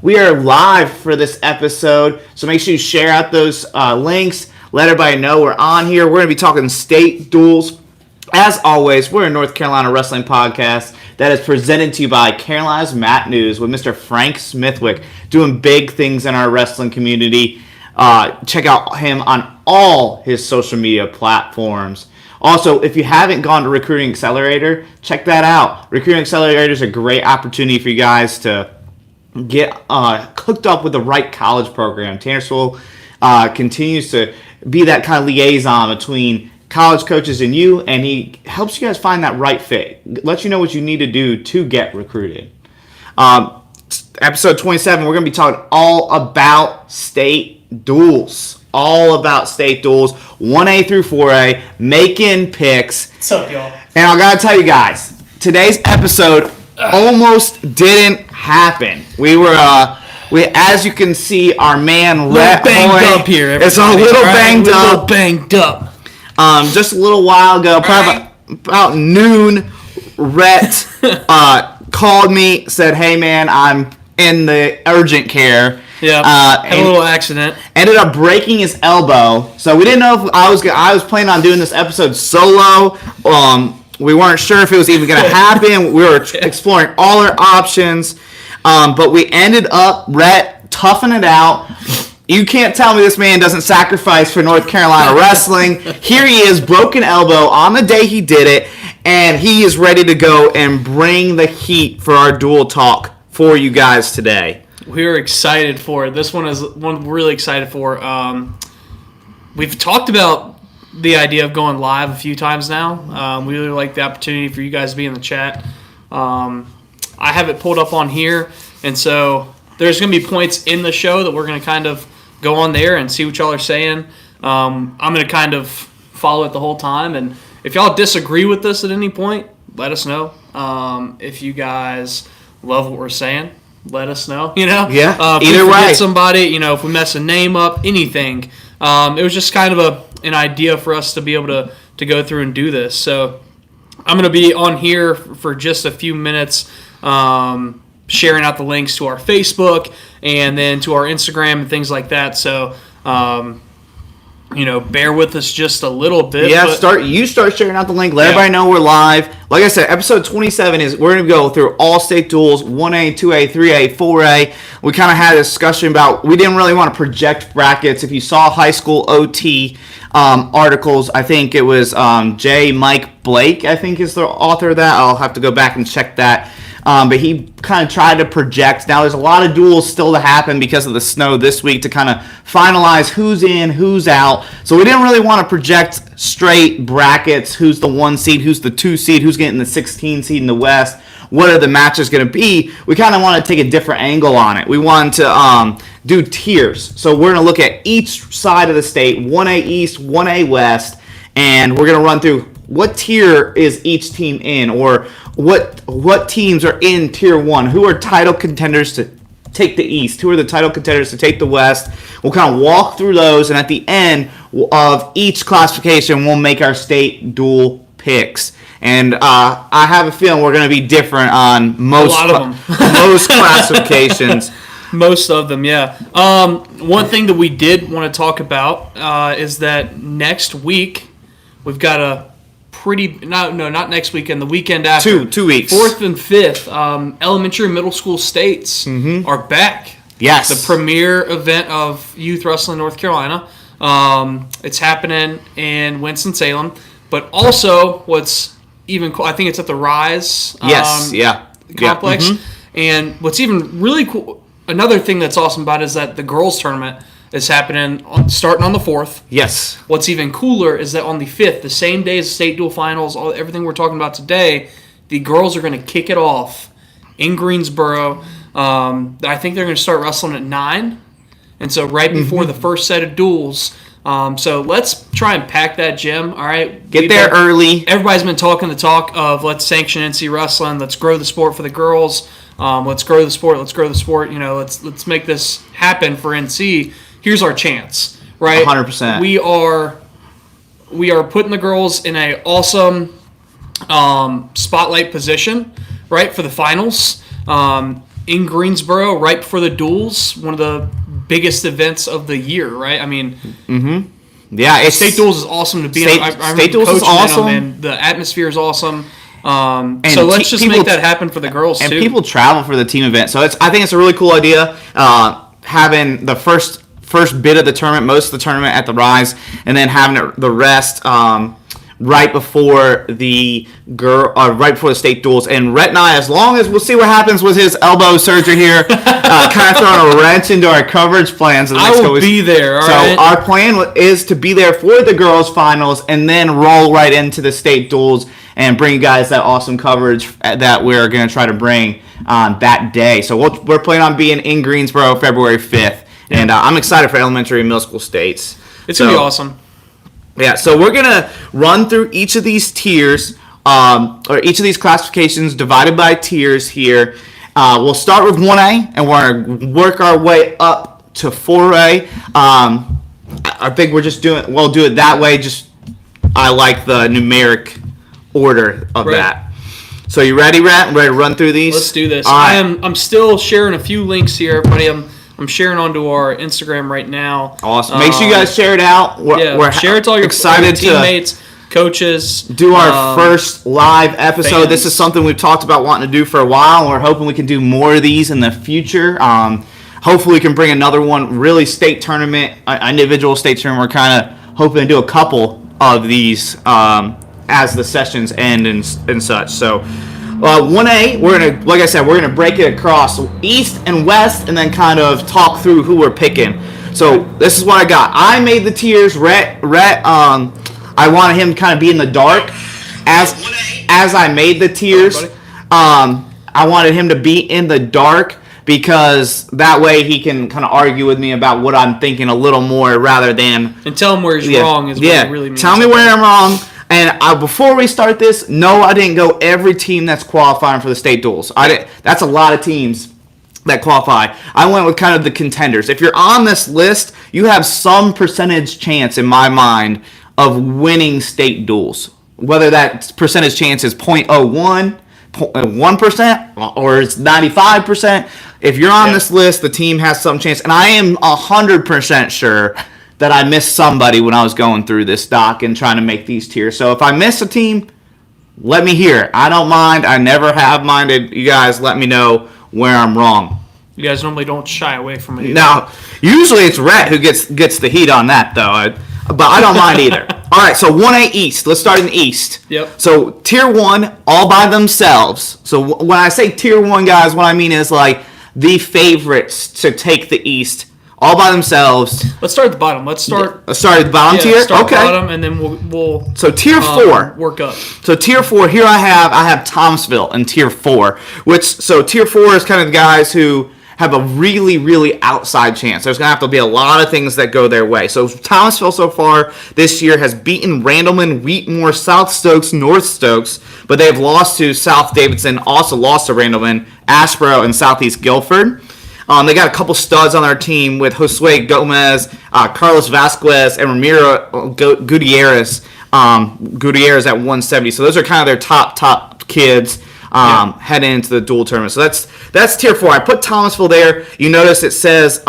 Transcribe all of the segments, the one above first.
We are live for this episode, so make sure you share out those links. Let everybody know we're on here. We're going to be talking state duels. As always, we're a North Carolina wrestling podcast that is presented to you by Carolina's Mat News with Mr. Frank Smithwick, doing big things in our wrestling community. Check out him on all his social media platforms. Also, if you haven't gone to Recruiting Accelerator, check that out. Recruiting Accelerator is a great opportunity for you guys to get hooked up with the right college program. Tannersville continues to be that kind of liaison between college coaches and you, and he helps you guys find that right fit. Lets you know what you need to do to get recruited. Episode 27, we're going to be talking all about state duels. All about state duels, 1A through 4A, making picks. What's up, y'all? And I gotta tell you guys, today's episode almost didn't happen. We were, as you can see, our man Rhett banged up here. It's a little banged up. A little banged up. Just a little while ago, probably about noon, Rhett called me, said, "Hey man, I'm in the urgent care." Yeah, had a little accident. Ended up breaking his elbow, so we didn't know if I was planning on doing this episode solo. We weren't sure if it was even going to happen. We were exploring all our options, but we ended up toughing it out. You can't tell me this man doesn't sacrifice for North Carolina wrestling. Here he is, broken elbow on the day he did it, and he is ready to go and bring the heat for our dual talk for you guys today. We're excited for it. This one is one we're really excited for. We've talked about the idea of going live a few times now. We really like the opportunity for you guys to be in the chat. I have it pulled up on here, and so there's going to be points in the show that we're going to kind of go on there and see what y'all are saying. I'm going to kind of follow it the whole time, and if y'all disagree with this at any point, let us know. If you guys love what we're saying, let us know, Yeah, either way. Somebody, if we mess a name up, anything. It was just kind of an idea for us to be able to go through and do this. So I'm going to be on here for just a few minutes, sharing out the links to our Facebook and then to our Instagram and things like that. So, bear with us just a little bit. Yeah, start sharing out the link. Let everybody know we're live. Like I said, episode 27 we're going to go through all state duels, 1A, 2A, 3A, 4A. We kind of had a discussion about, we didn't really want to project brackets. If you saw high school OT articles, I think it was Mike Blake, I think is the author of that. I'll have to go back and check that. But he kind of tried to project. Now, there's a lot of duels still to happen because of the snow this week to kind of finalize who's in, who's out. So we didn't really want to project straight brackets, who's the 1 seed, who's the 2 seed, who's getting the 16 seed in the West, what are the matches going to be. We kind of want to take a different angle on it. We wanted to do tiers. So we're going to look at each side of the state, 1A East, 1A West, and we're going to run through what tier is each team in, or what teams are in tier 1, who are title contenders to take the East, who are the title contenders to take the West. We'll kind of walk through those, and at the end of each classification, we'll make our state dual picks. And I have a feeling we're going to be different on most classifications. Most of them, yeah. One thing that we did want to talk about is that next week we've got not next weekend, the weekend after. 2 weeks. 4th and 5th, elementary and middle school states are back. Yes. The premier event of youth wrestling in North Carolina. It's happening in Winston-Salem. But also, what's even cool, I think it's at the Rise complex. Yeah. And what's even really cool, another thing that's awesome about it is that the girls' tournament is happening starting on the 4th. Yes. What's even cooler is that on the 5th, the same day as the state dual finals, everything we're talking about today, the girls are going to kick it off in Greensboro. I think they're going to start wrestling at 9. And so right before the first set of duels. So let's try and pack that gym, all right? Get there early. Everybody's been talking the talk of let's sanction NC wrestling, let's grow the sport for the girls, let's grow the sport, let's make this happen for NC. Here's our chance, right? 100%. We are putting the girls in a awesome spotlight position, right, for the finals. in Greensboro right before the Duels, one of the biggest events of the year, right? I mean, yeah, State Duels is awesome to be on. I State Duels is awesome, and the atmosphere is awesome. So let's just make that happen for the girls too. And people travel for the team event, so I think it's a really cool idea. Having the first bit of the tournament, most of the tournament at the Rise, and then having the rest right before the State Duels. And Rhett and I, as long as we'll see what happens with his elbow surgery here, kind of throwing a wrench into our coverage plans. I will be there. So our plan is to be there for the girls' finals and then roll right into the State Duels and bring you guys that awesome coverage that we're going to try to bring that day. So we're planning on being in Greensboro February 5th. Yeah. And I'm excited for elementary and middle school states. It's going to be awesome. Yeah, so we're going to run through each of these tiers, or each of these classifications divided by tiers here. We'll start with 1A, and we're going to work our way up to 4A. I think we'll do it that way. I like the numeric order of that. So you ready, Rhett? Ready to run through these? Let's do this. Right. I'm still sharing a few links here, everybody. I'm sharing onto our Instagram right now. Awesome. Make sure you guys share it out. We're share it to all your teammates, coaches. Do our first live episode. Fans. This is something we've talked about wanting to do for a while, and we're hoping we can do more of these in the future. Hopefully we can bring another one, really state tournament, individual state tournament. We're kind of hoping to do a couple of these as the sessions end and such. So 1A, we're gonna break it across East and West, and then kind of talk through who we're picking. So this is what I got. I made the tiers. Rhett, I wanted him to kind of be in the dark as I made the tiers. I wanted him to be in the dark because that way he can kind of argue with me about what I'm thinking a little more rather than and tell him where he's wrong is what it really means. Tell me where I'm wrong. And before we start this, no, I didn't go every team that's qualifying for the State Duels. That's a lot of teams that qualify. I went with kind of the contenders. If you're on this list, you have some percentage chance, in my mind, of winning State Duels. Whether that percentage chance is 0.01, 1%, or it's 95%. If you're on this list, the team has some chance. And I am 100% sure that I missed somebody when I was going through this doc and trying to make these tiers. So if I miss a team, let me hear it. I don't mind. I never have minded. You guys let me know where I'm wrong. You guys normally don't shy away from it either. Now, usually it's Rhett who gets the heat on that, though. But I don't mind either. All right, so 1A East. Let's start in the East. Yep. So Tier 1, all by themselves. So when I say Tier 1, guys, what I mean is like the favorites to take the East. All by themselves. Let's start at the bottom. Let's start at the bottom tier? Start okay. At the bottom, and then we'll so Tier 4. Work up. So Tier 4, here I have Thomasville in Tier 4. So Tier 4 is kind of the guys who have a really, really outside chance. There's going to have to be a lot of things that go their way. So Thomasville so far this year has beaten Randleman, Wheatmore, South Stokes, North Stokes, but they've lost to South Davidson, also lost to Randleman, Asheboro, and Southeast Guilford. They got a couple studs on their team with Josue Gomez, Carlos Vasquez, and Ramiro Gutierrez. Gutierrez at 170. So those are kind of their top kids heading into the dual tournament. So that's Tier 4. I put Thomasville there. You notice it says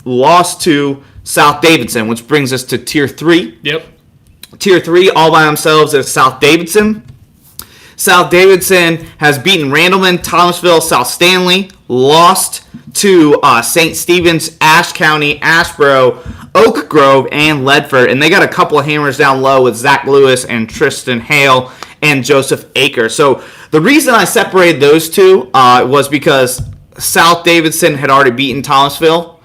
lost to South Davidson, which brings us to Tier 3. Yep. Tier 3 all by themselves is South Davidson. South Davidson has beaten Randleman, Thomasville, South Stanley, lost to St. Stephen's, Ashe County, Asheboro, Oak Grove, and Ledford. And they got a couple of hammers down low with Zach Lewis and Tristan Hale and Joseph Aker. So the reason I separated those two was because South Davidson had already beaten Thomasville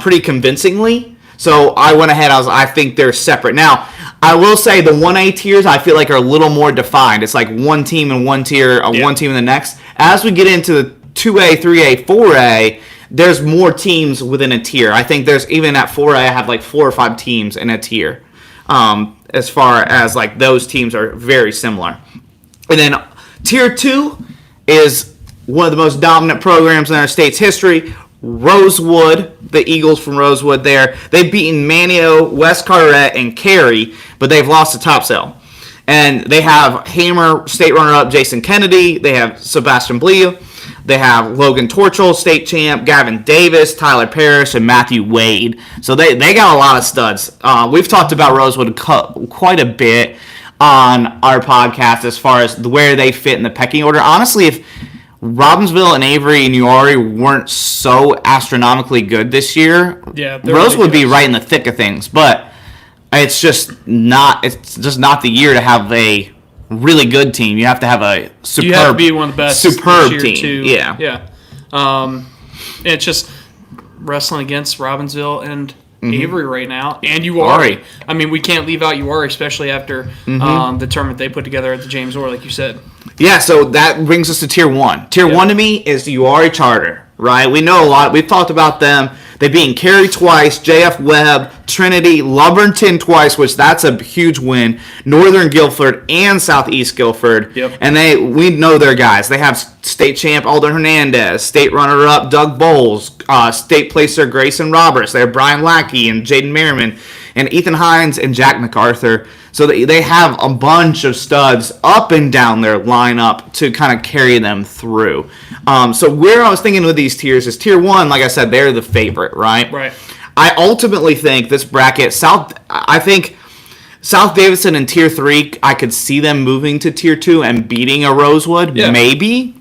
pretty convincingly. So I went ahead. I think they're separate. Now, I will say the 1A tiers I feel like are a little more defined. It's like one team in one tier, one team in the next. As we get into the 2A, 3A, 4A, there's more teams within a tier. I think there's even at 4A, I have like 4 or 5 teams in a tier. As far as like those teams are very similar. And then Tier 2 is one of the most dominant programs in our state's history. Rosewood, the Eagles from Rosewood there. They've beaten Manio, West Carteret, and Cary, but they've lost to Topsail. And they have Hammer state runner-up Jason Kennedy. They have Sebastian Blea. They have Logan Torchel, state champ, Gavin Davis, Tyler Parrish, and Matthew Wade. So they got a lot of studs. We've talked about Rosewood quite a bit on our podcast as far as where they fit in the pecking order. Honestly, if Robbinsville and Avery and URI weren't so astronomically good this year, Rose would be right in the thick of things. But it's just not the year to have a really good team. You have to have a superb. You have to be one of the best superb team. Too. Yeah. It's just wrestling against Robbinsville and Avery right now, and URI. I mean, we can't leave out URI, especially after the tournament they put together at the James Orr, like you said. Yeah, so that brings us to Tier 1. Tier 1 to me is the URI Charter, right? We know a lot. We've talked about them. They beat Cary twice, JF Webb, Trinity, Lumberton twice, which that's a huge win, Northern Guilford, and Southeast Guilford. Yep. And we know their guys. They have state champ Otto Hernandez, state runner-up Doug Bowles, state placer Grayson Roberts. They have Brian Lackey and Jaden Merriman, and Ethan Hines and Jack MacArthur. So they have a bunch of studs up and down their lineup to kind of carry them through. So where I was thinking with these tiers is Tier 1, like I said, they're the favorite, right? Right. I ultimately think this bracket, South Davidson in Tier 3, I could see them moving to Tier 2 and beating a Rosewood, maybe.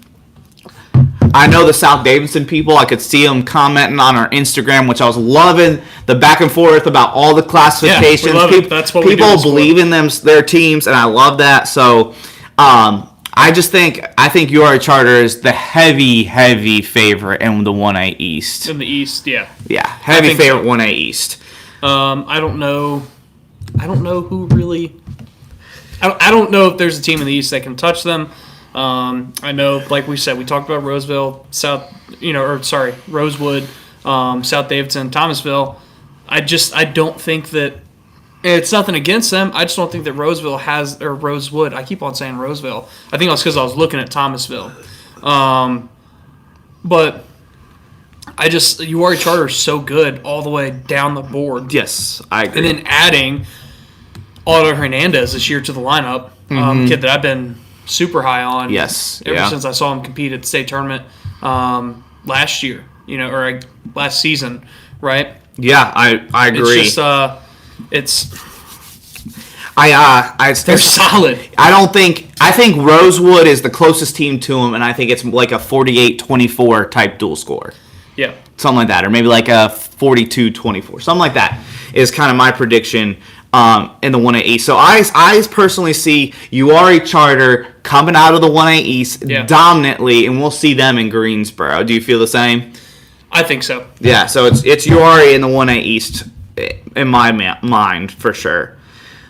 I know the South Davidson people, I could see them commenting on our Instagram, which I was loving the back and forth about all the classifications. Yeah, we love it. That's what people we do believe in their teams, and I love that. So I think URI Charter is the heavy favorite in the 1A East. In the East, yeah. Yeah, heavy favorite 1A East. I don't know who really. I don't know if there's a team in the East that can touch them. I know, like we said, we talked about Rosewood, South Davidson, Thomasville. I don't think that it's nothing against them. I just don't think that Rosewood. I keep on saying Roseville. I think that's because I was looking at Thomasville. But URI Charter is so good all the way down the board. Yes, I agree. And then adding Otto Hernandez this year to the lineup, kid that I've been super high on. Yes, ever since I saw him compete at the state tournament last year, or last season, right? Yeah, I agree. It's just they're solid. I think Rosewood is the closest team to them, and I think it's like a 48-24 type dual score. Yeah. Something like that, or maybe like a 42-24. Something like that is kind of my prediction in the 1A East. So I personally see URI Charter coming out of the 1A East dominantly, and we'll see them in Greensboro. Do you feel the same? I think so. Yeah, so it's URI in the 1A East in my mind for sure.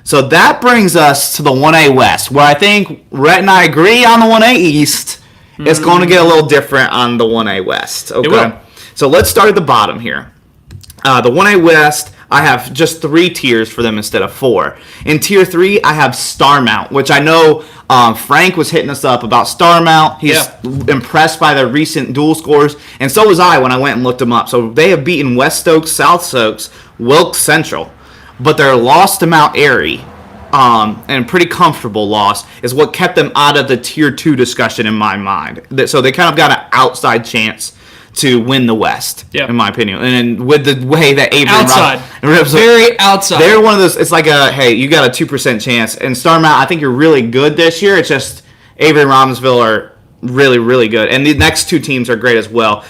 So that brings us to the 1A West, where I think Rhett and I agree on the 1A East. It's going to get a little different on the 1A West. Okay. It will. So let's start at the bottom here. The 1A West, I have just 3 tiers for them instead of 4. In Tier 3, I have Starmount, which I know Frank was hitting us up about Starmount. He's impressed by their recent dual scores, and so was I when I went and looked them up. So they have beaten West Stokes, South Stokes, Wilkes Central, but their loss to Mount Airy, and pretty comfortable loss, is what kept them out of the Tier 2 discussion in my mind. So they kind of got an outside chance to win the West, in my opinion. And with the way that Avery outside, very outside. They're one of those. It's like hey, you got a 2% chance. And Starmount, I think you're really good this year. It's just Avery and Robbinsville are really, really good, and the next 2 teams are great as well.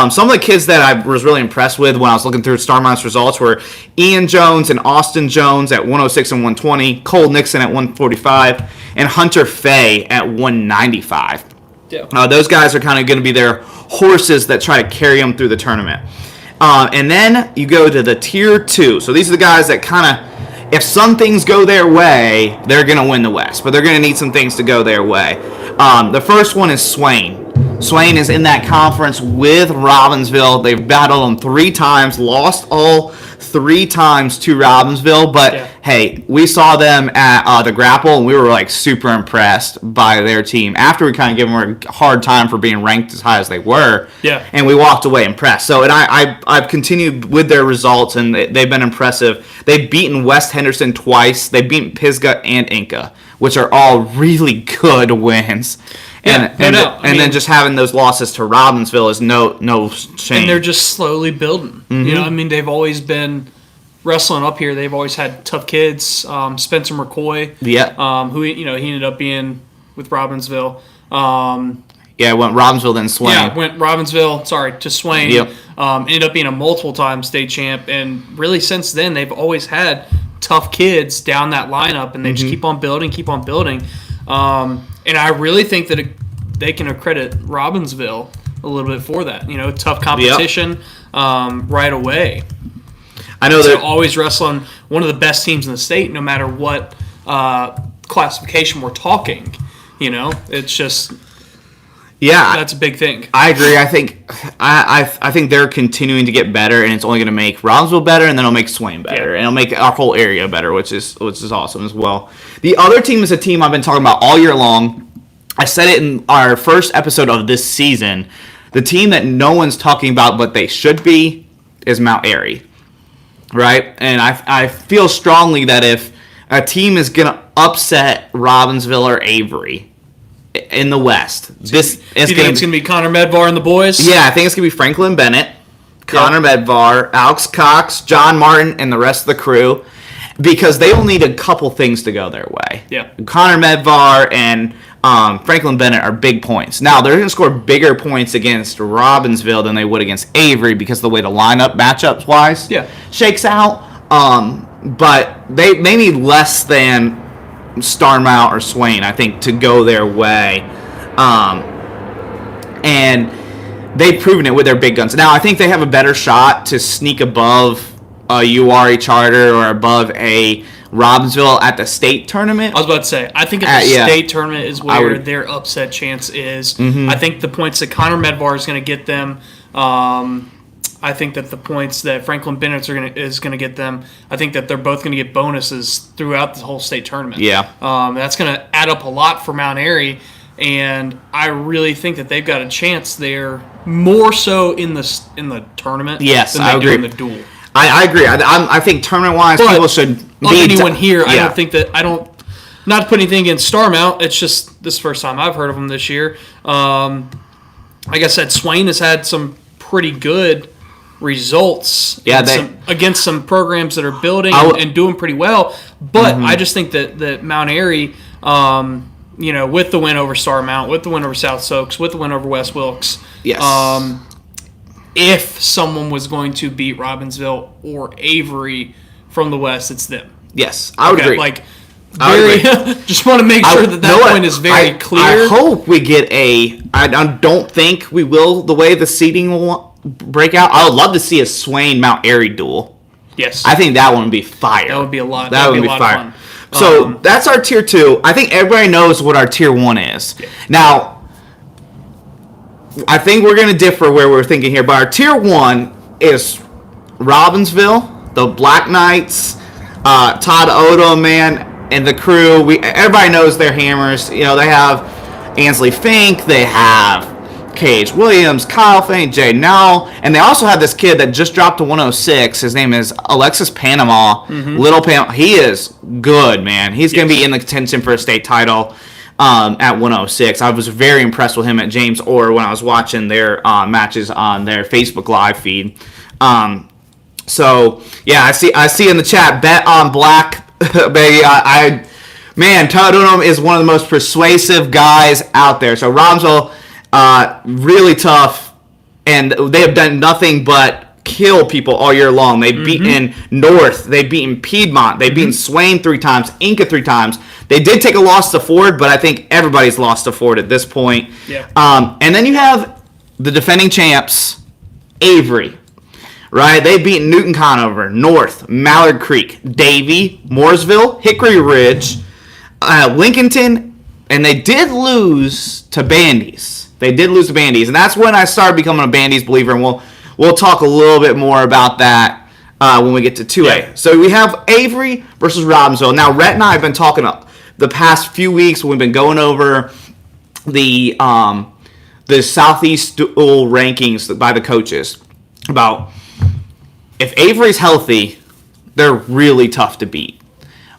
Some of the kids that I was really impressed with when I was looking through Starmount's results were Ian Jones and Austin Jones at 106 and 120, Cole Nixon at 145, and Hunter Fay at 195. Yeah. Those guys are kind of going to be their horses that try to carry them through the tournament. And then you go to the Tier 2. So these are the guys that kind of, if some things go their way, they're going to win the West. But they're going to need some things to go their way. The first one is Swain. Swain is in that conference with Robbinsville. They've battled them 3 times, lost all 3 times to Robbinsville. But, hey, we saw them at the Grapple, and we were, like, super impressed by their team after we kind of gave them a hard time for being ranked as high as they were. Yeah. And we walked away impressed. So, and I've continued with their results, and they've been impressive. They've beaten West Henderson twice. They've beaten Pisgah and Inca. which are all really good wins. Yeah, And then just having those losses to Robbinsville is no shame. And they're just slowly building. Mm-hmm. You know, I mean, they've always been wrestling up here. They've always had tough kids. Spencer McCoy, who he ended up being with Robbinsville. It went Robbinsville then Swain. Yeah, went Robbinsville, to Swain. Yep. Ended up being a multiple-time state champ. And really since then, they've always had tough kids down that lineup, and they just keep on building. And I really think that they can accredit Robbinsville a little bit for that. You know, tough competition right away. I know they're always wrestling one of the best teams in the state, no matter what classification we're talking. You know, it's just that's a big thing. I agree. I think they're continuing to get better, and it's only going to make Robbinsville better, and then it'll make Swain better, and it'll make our whole area better, which is awesome as well. The other team is a team I've been talking about all year long. I said it in our first episode of this season. The team that no one's talking about, but they should be, is Mount Airy, right? And I feel strongly that if a team is going to upset Robbinsville or Avery in the West, this is going to be Connor Medvar and the boys. Yeah, I think it's going to be Franklin Bennett, Connor Medvar, Alex Cox, John Martin, and the rest of the crew, because they will need a couple things to go their way. Yeah, Connor Medvar and Franklin Bennett are big points. Now, they're going to score bigger points against Robbinsville than they would against Avery because of the way the lineup matchups-wise shakes out. But they need less than Starmount or Swain, I think, to go their way. And they've proven it with their big guns. Now, I think they have a better shot to sneak above a URE Charter or above a Robbinsville at the state tournament. I was about to say, I think at the state tournament is where their upset chance is. Mm-hmm. I think the points that Connor Medvar is going to get them, I think that the points that Franklin Bennett is going to get them, I think that they're both going to get bonuses throughout the whole state tournament. Yeah. That's going to add up a lot for Mount Airy, and I really think that they've got a chance there, more so in the tournament than they do in the duel. I agree. I think tournament-wise, people should be... anyone here, I don't think that... Not to put anything against Starmount, it's just this is the first time I've heard of them this year. Like I said, Swain has had some pretty good results against some programs that are building and doing pretty well. But I just think that Mount Airy, with the win over Starmount, with the win over South Soaks, with the win over West Wilkes, if someone was going to beat Robbinsville or Avery from the West, it's them. Yes, I would agree. Just want to make sure that point is very clear. I hope we get I don't think we will the way the seeding will break out. I would love to see a Swain Mount Airy duel. Yes. I think that one would be fire. That would be a lot. That would be fire. Of fun. So that's our tier 2. I think everybody knows what our tier 1 is. Yeah. Now, I think we're going to differ where we're thinking here, but our tier 1 is Robbinsville, the Black Knights, Todd Odo, and the crew. Everybody knows their hammers. They have Ansley Fink, they have Cage Williams, Kyle Fink, Jay Nell, and they also have this kid that just dropped to 106. His name is Alexis Panama. Little Panama. He is good, man. He's going to be in the contention for a state title at 106. I was very impressed with him at James Orr when I was watching their matches on their Facebook live feed. So yeah, I see in the chat, bet on Black, baby. Todd Unum is one of the most persuasive guys out there. So Robzo, really tough, and they have done nothing but kill people all year long. They've beaten North, they've beaten Piedmont, they've beaten Swain 3 times, Inca 3 times. They did take a loss to Ford, but I think everybody's lost to Ford at this point. Yeah. And then you have the defending champs, Avery. Right? They've beaten Newton Conover, North, Mallard Creek, Davie, Mooresville, Hickory Ridge, Lincolnton, and they did lose to Bandies. And that's when I started becoming a Bandies believer, and we'll talk a little bit more about that when we get to 2A. Yeah. So we have Avery versus Robbinsville. Now, Rhett and I have been talking the past few weeks. We've been going over the Southeast Duel rankings by the coaches about if Avery's healthy, they're really tough to beat.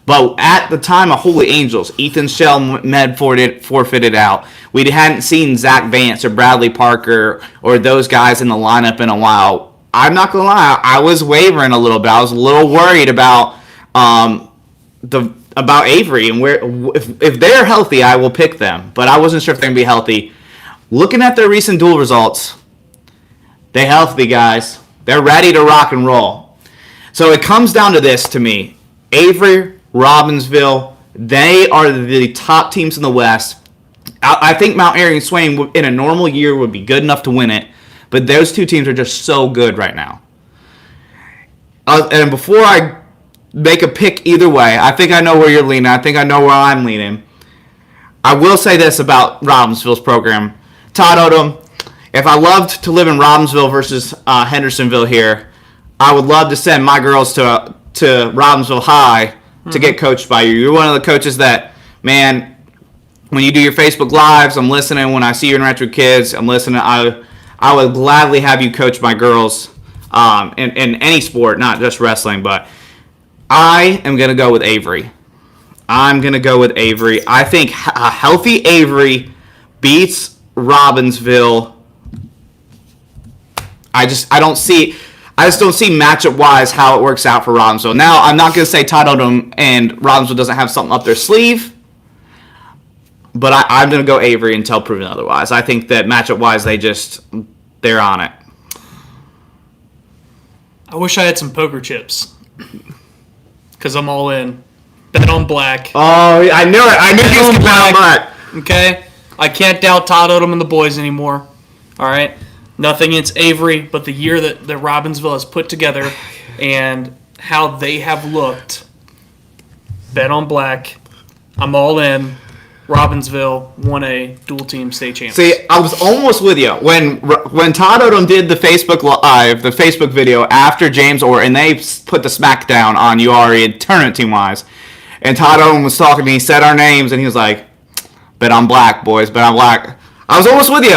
But at the time of Holy Angels, Ethan Shell forfeited out. We hadn't seen Zach Vance or Bradley Parker or those guys in the lineup in a while. I'm not going to lie. I was wavering a little bit. I was a little worried about Avery. And if they're healthy, I will pick them. But I wasn't sure if they're going to be healthy. Looking at their recent duel results, they're healthy, guys. They're ready to rock and roll. So it comes down to this to me. Avery, Robbinsville, they are the top teams in the West. I think Mount Airy and Swain in a normal year would be good enough to win it, but those two teams are just so good right now. And before I make a pick either way, I think I know where you're leaning. I think I know where I'm leaning. I will say this about Robbinsville's program. Todd Odom, if I loved to live in Robbinsville versus Hendersonville here, I would love to send my girls to Robbinsville High to get coached by you. You're one of the coaches that, man, when you do your Facebook Lives, I'm listening. When I see you interact with kids, I'm listening. I would gladly have you coach my girls in any sport, not just wrestling. But I am going to go with Avery. I'm going to go with Avery. I think a healthy Avery beats Robbinsville. I just don't see matchup-wise how it works out for Robbinsville. Now, I'm not going to say Todd Odom and Robbinsville doesn't have something up their sleeve, but I'm going to go Avery until proven otherwise. I think that matchup-wise, they're on it. I wish I had some poker chips because I'm all in. Bet on black. Oh, I knew it. I knew you was bet on black. Okay? I can't doubt Todd Odom and the boys anymore. All right? Nothing against Avery, but the year that Robbinsville has put together and how they have looked. Bet on black. I'm all in. Robbinsville 1A dual team state champs. See, I was almost with you when Todd Odom did the Facebook Live, the Facebook video after James Orr, and they put the smackdown on URE and tournament team wise. And Todd Odom was talking to me, he said our names, and he was like, "Bet on black, boys. Bet on black." I was almost with you.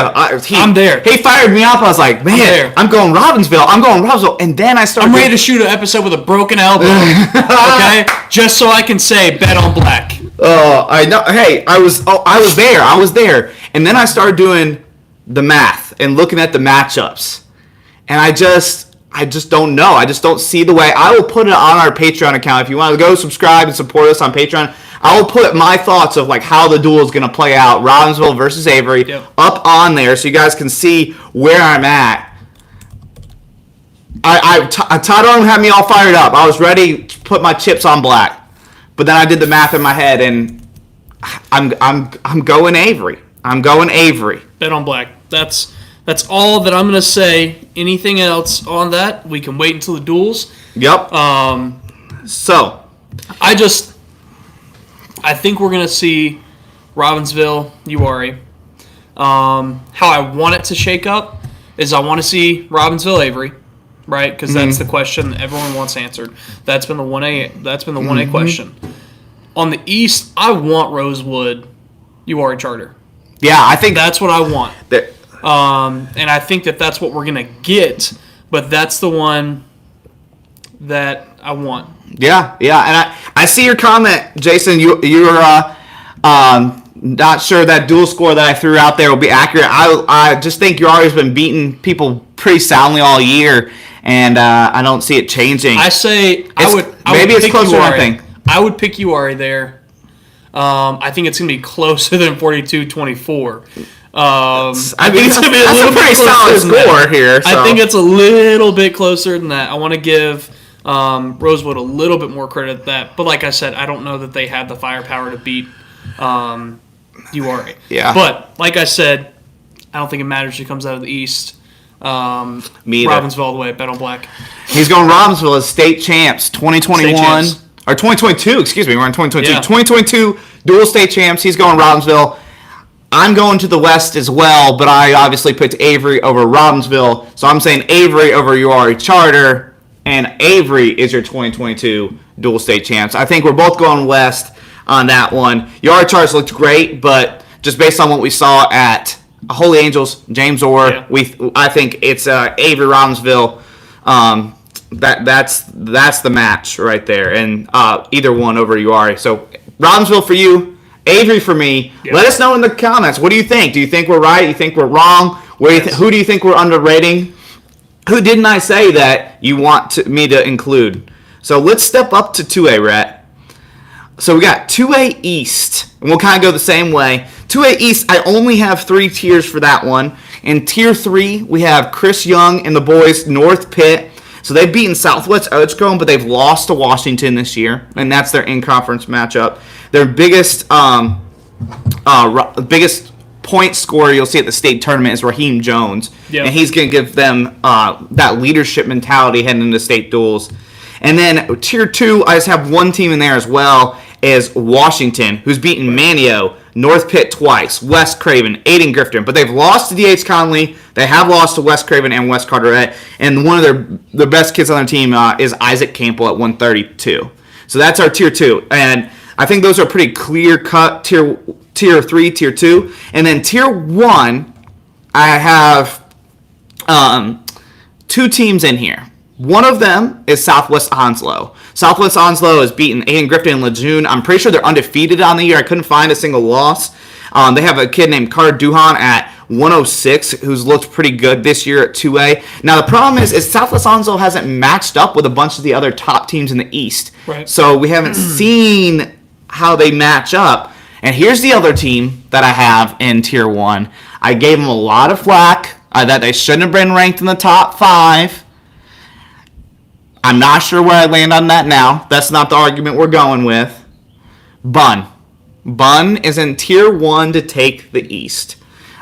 I'm there. He fired me up. I was like, man, I'm going Robbinsville. And then I started. I'm ready to shoot an episode with a broken elbow. Okay? Just so I can say, bet on black. Oh, I know. Hey, I was there. And then I started doing the math and looking at the matchups. And I just don't know. I just don't see the way. I will put it on our Patreon account. If you want to go subscribe and support us on Patreon, I will put my thoughts of like how the duel is going to play out, Robbinsville versus Avery, up on there so you guys can see where I'm at. Todd Odom had me all fired up. I was ready to put my chips on black, but then I did the math in my head, and I'm going Avery. I'm going Avery. Bet on black. That's all that I'm going to say. Anything else on that? We can wait until the duels. Yep. So I think we're going to see Robbinsville, URE. How I want it to shake up is I want to see Robbinsville, Avery, right? Because that's the question that everyone wants answered. That's been the 1A. That's been the 1A question. On the East, I want Rosewood, URE Charter. Yeah, I think that's what I want. And I think that's what we're going to get, but that's the one that I want. Yeah, and I see your comment, Jason. You're not sure that dual score that I threw out there will be accurate. I just think you've always been beating people pretty soundly all year, and I don't see it changing. Maybe it's closer than I think. I would pick URE there. I think it's going to be closer than 42-24. I mean, it's going to be a pretty solid score here. So. I think it's a little bit closer than that. I want to give Rosewood a little bit more credit at that. But like I said, I don't know that they have the firepower to beat URE. Yeah. But like I said, I don't think it matters who comes out of the East. Me either. Robbinsville all the way, bet on black. He's going Robbinsville as state champs 2021. State champs. Or 2022, excuse me. We're in 2022. Yeah. 2022 dual state champs. He's going Robbinsville. I'm going to the West as well, but I obviously picked Avery over Robbinsville. So I'm saying Avery over URE Charter, and Avery is your 2022 dual state champs. I think we're both going West on that one. URE Charters looked great, but just based on what we saw at Holy Angels, James Orr, I think it's Avery Robbinsville. that's the match right there, and either one over URI. So Robbinsville for you, Avery for me. Yep. Let us know in the comments. What do you think? Do you think we're right? Do you think we're wrong? Who do you think we're underrating? Who didn't I say that you want me to include? So let's step up to 2A, Rhett. So we got 2A East, and we'll kind of go the same way. 2A East, I only have 3 tiers for that one. In Tier 3, we have Chris Young and the boys, North Pitt. So they've beaten Southwest Edgecombe, but they've lost to Washington this year, and that's their in-conference matchup. Their biggest point scorer you'll see at the state tournament is Raheem Jones, and he's going to give them that leadership mentality heading into state duels. And then Tier 2, I just have one team in there as well, is Washington, who's beaten Manio, North Pitt twice, West Craven, Aiden Grifton. But they've lost to D.H. Conley. They have lost to West Craven and West Carteret. And one of their best kids on their team is Isaac Campbell at 132. So that's our Tier 2. And I think those are pretty clear-cut Tier 3, Tier 2. And then Tier 1, I have 2 teams in here. One of them is Southwest Onslow. Southwest Onslow has beaten Aiden Grifton and Lejeune. I'm pretty sure they're undefeated on the year. I couldn't find a single loss. They have a kid named Carter Duhan at 106 who's looked pretty good this year at 2A. Now, the problem is Southwest Onslow hasn't matched up with a bunch of the other top teams in the East. Right. So we haven't seen how they match up. And here's the other team that I have in Tier 1. I gave them a lot of flack that they shouldn't have been ranked in the top 5. I'm not sure where I land on that now. That's not the argument we're going with. Bunn. Bunn is in Tier 1 to take the East.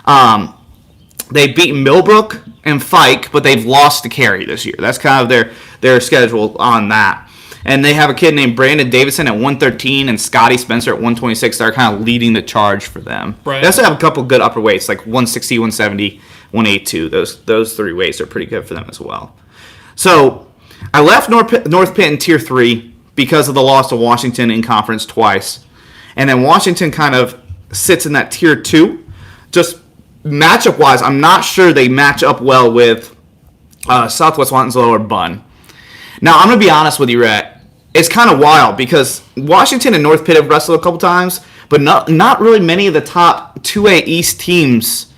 They beat Millbrook and Fike, but they've lost to Cary this year. That's kind of their schedule on that. And they have a kid named Brandon Davison at 113 and Scotty Spencer at 126. They're kind of leading the charge for them. Right. They also have a couple good upper weights, like 160, 170, 182. Those 3 weights are pretty good for them as well. So I left North Pitt in Tier 3 because of the loss to Washington in conference twice. And then Washington kind of sits in that Tier 2. Just matchup-wise, I'm not sure they match up well with Southwest Onslow or Bunn. Now, I'm going to be honest with you, Rhett. It's kind of wild because Washington and North Pitt have wrestled a couple times, but not really many of the top 2A East teams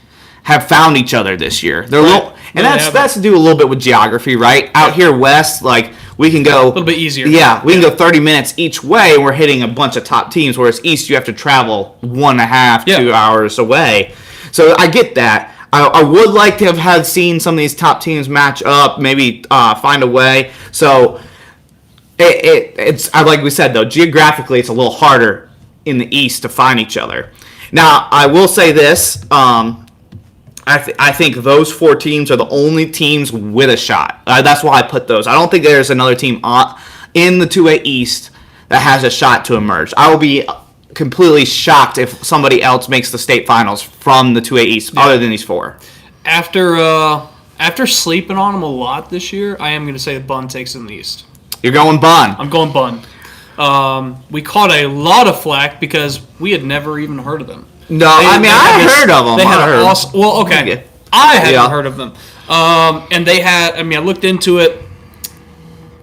have found each other this year. They're right. And that's to do a little bit with geography, right? Out here west, like, we can go a little bit easier. Yeah, we can go 30 minutes each way, and we're hitting a bunch of top teams, whereas east you have to travel 1.5, 2 hours away. So I get that. I would like to have seen some of these top teams match up, maybe find a way. So it's like we said, though, geographically it's a little harder in the east to find each other. Now, I will say this. I think those 4 teams are the only teams with a shot. That's why I put those. I don't think there's another team in the 2A East that has a shot to emerge. I will be completely shocked if somebody else makes the state finals from the 2A East other than these 4. After sleeping on them a lot this year, I am going to say that Bunn takes it in the East. You're going Bunn. I'm going Bunn. We caught a lot of flack because we had never even heard of them. No, I heard of them. They had an awesome. Well, okay, Yeah. I hadn't heard of them. And they had. I looked into it.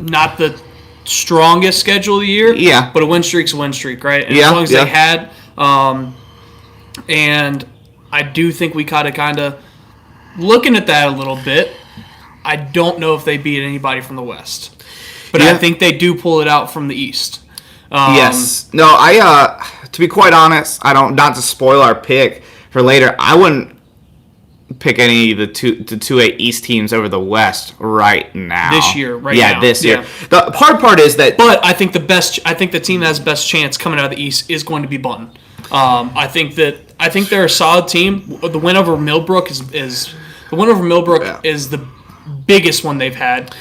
Not the strongest schedule of the year. Yeah. But a win streak's a win streak, right? And yeah. as long as they had, and I do think we kind of looking at that a little bit. I don't know if they beat anybody from the West, but I think they do pull it out from the East. Yes. No, to be quite honest, not to spoil our pick for later, I wouldn't pick any of the 2A East teams over the West right now. This year, now. Yeah, this year. The hard part is that... But I think the team that has best chance coming out of the East is going to be Bunn. I think they're a solid team. The win over Millbrook is the biggest one they've had.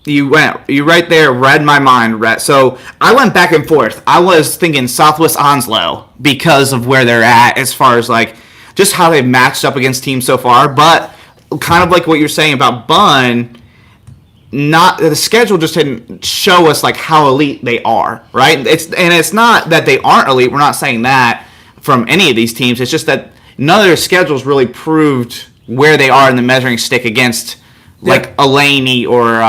You right there, read my mind, Rhett. So I went back and forth. I was thinking Southwest Onslow because of where they're at as far as like just how they've matched up against teams so far. But kind of like what you're saying about Bunn, the schedule just didn't show us like how elite they are, right? It's not that they aren't elite. We're not saying that from any of these teams. It's just that none of their schedules really proved where they are in the measuring stick against like Elaney or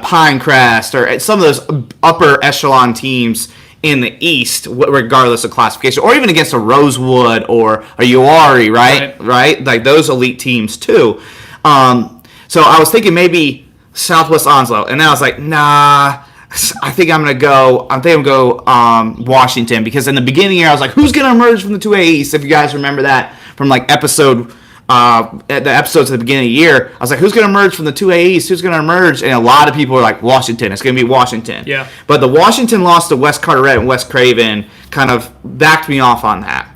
Pinecrest or some of those upper echelon teams in the East, regardless of classification, or even against a Rosewood or a Uwharrie, right? Like those elite teams too. So I was thinking maybe Southwest Onslow, and then I was like, nah. I think I'm gonna go Washington, because in the beginning of the year I was like, who's gonna emerge from the 2A East? If you guys remember that from like the episodes at the beginning of the year, I was like, who's gonna emerge from the 2A East? Who's gonna emerge? And a lot of people were like, Washington. It's gonna be Washington. Yeah. But the Washington loss to West Carteret and West Craven kind of backed me off on that.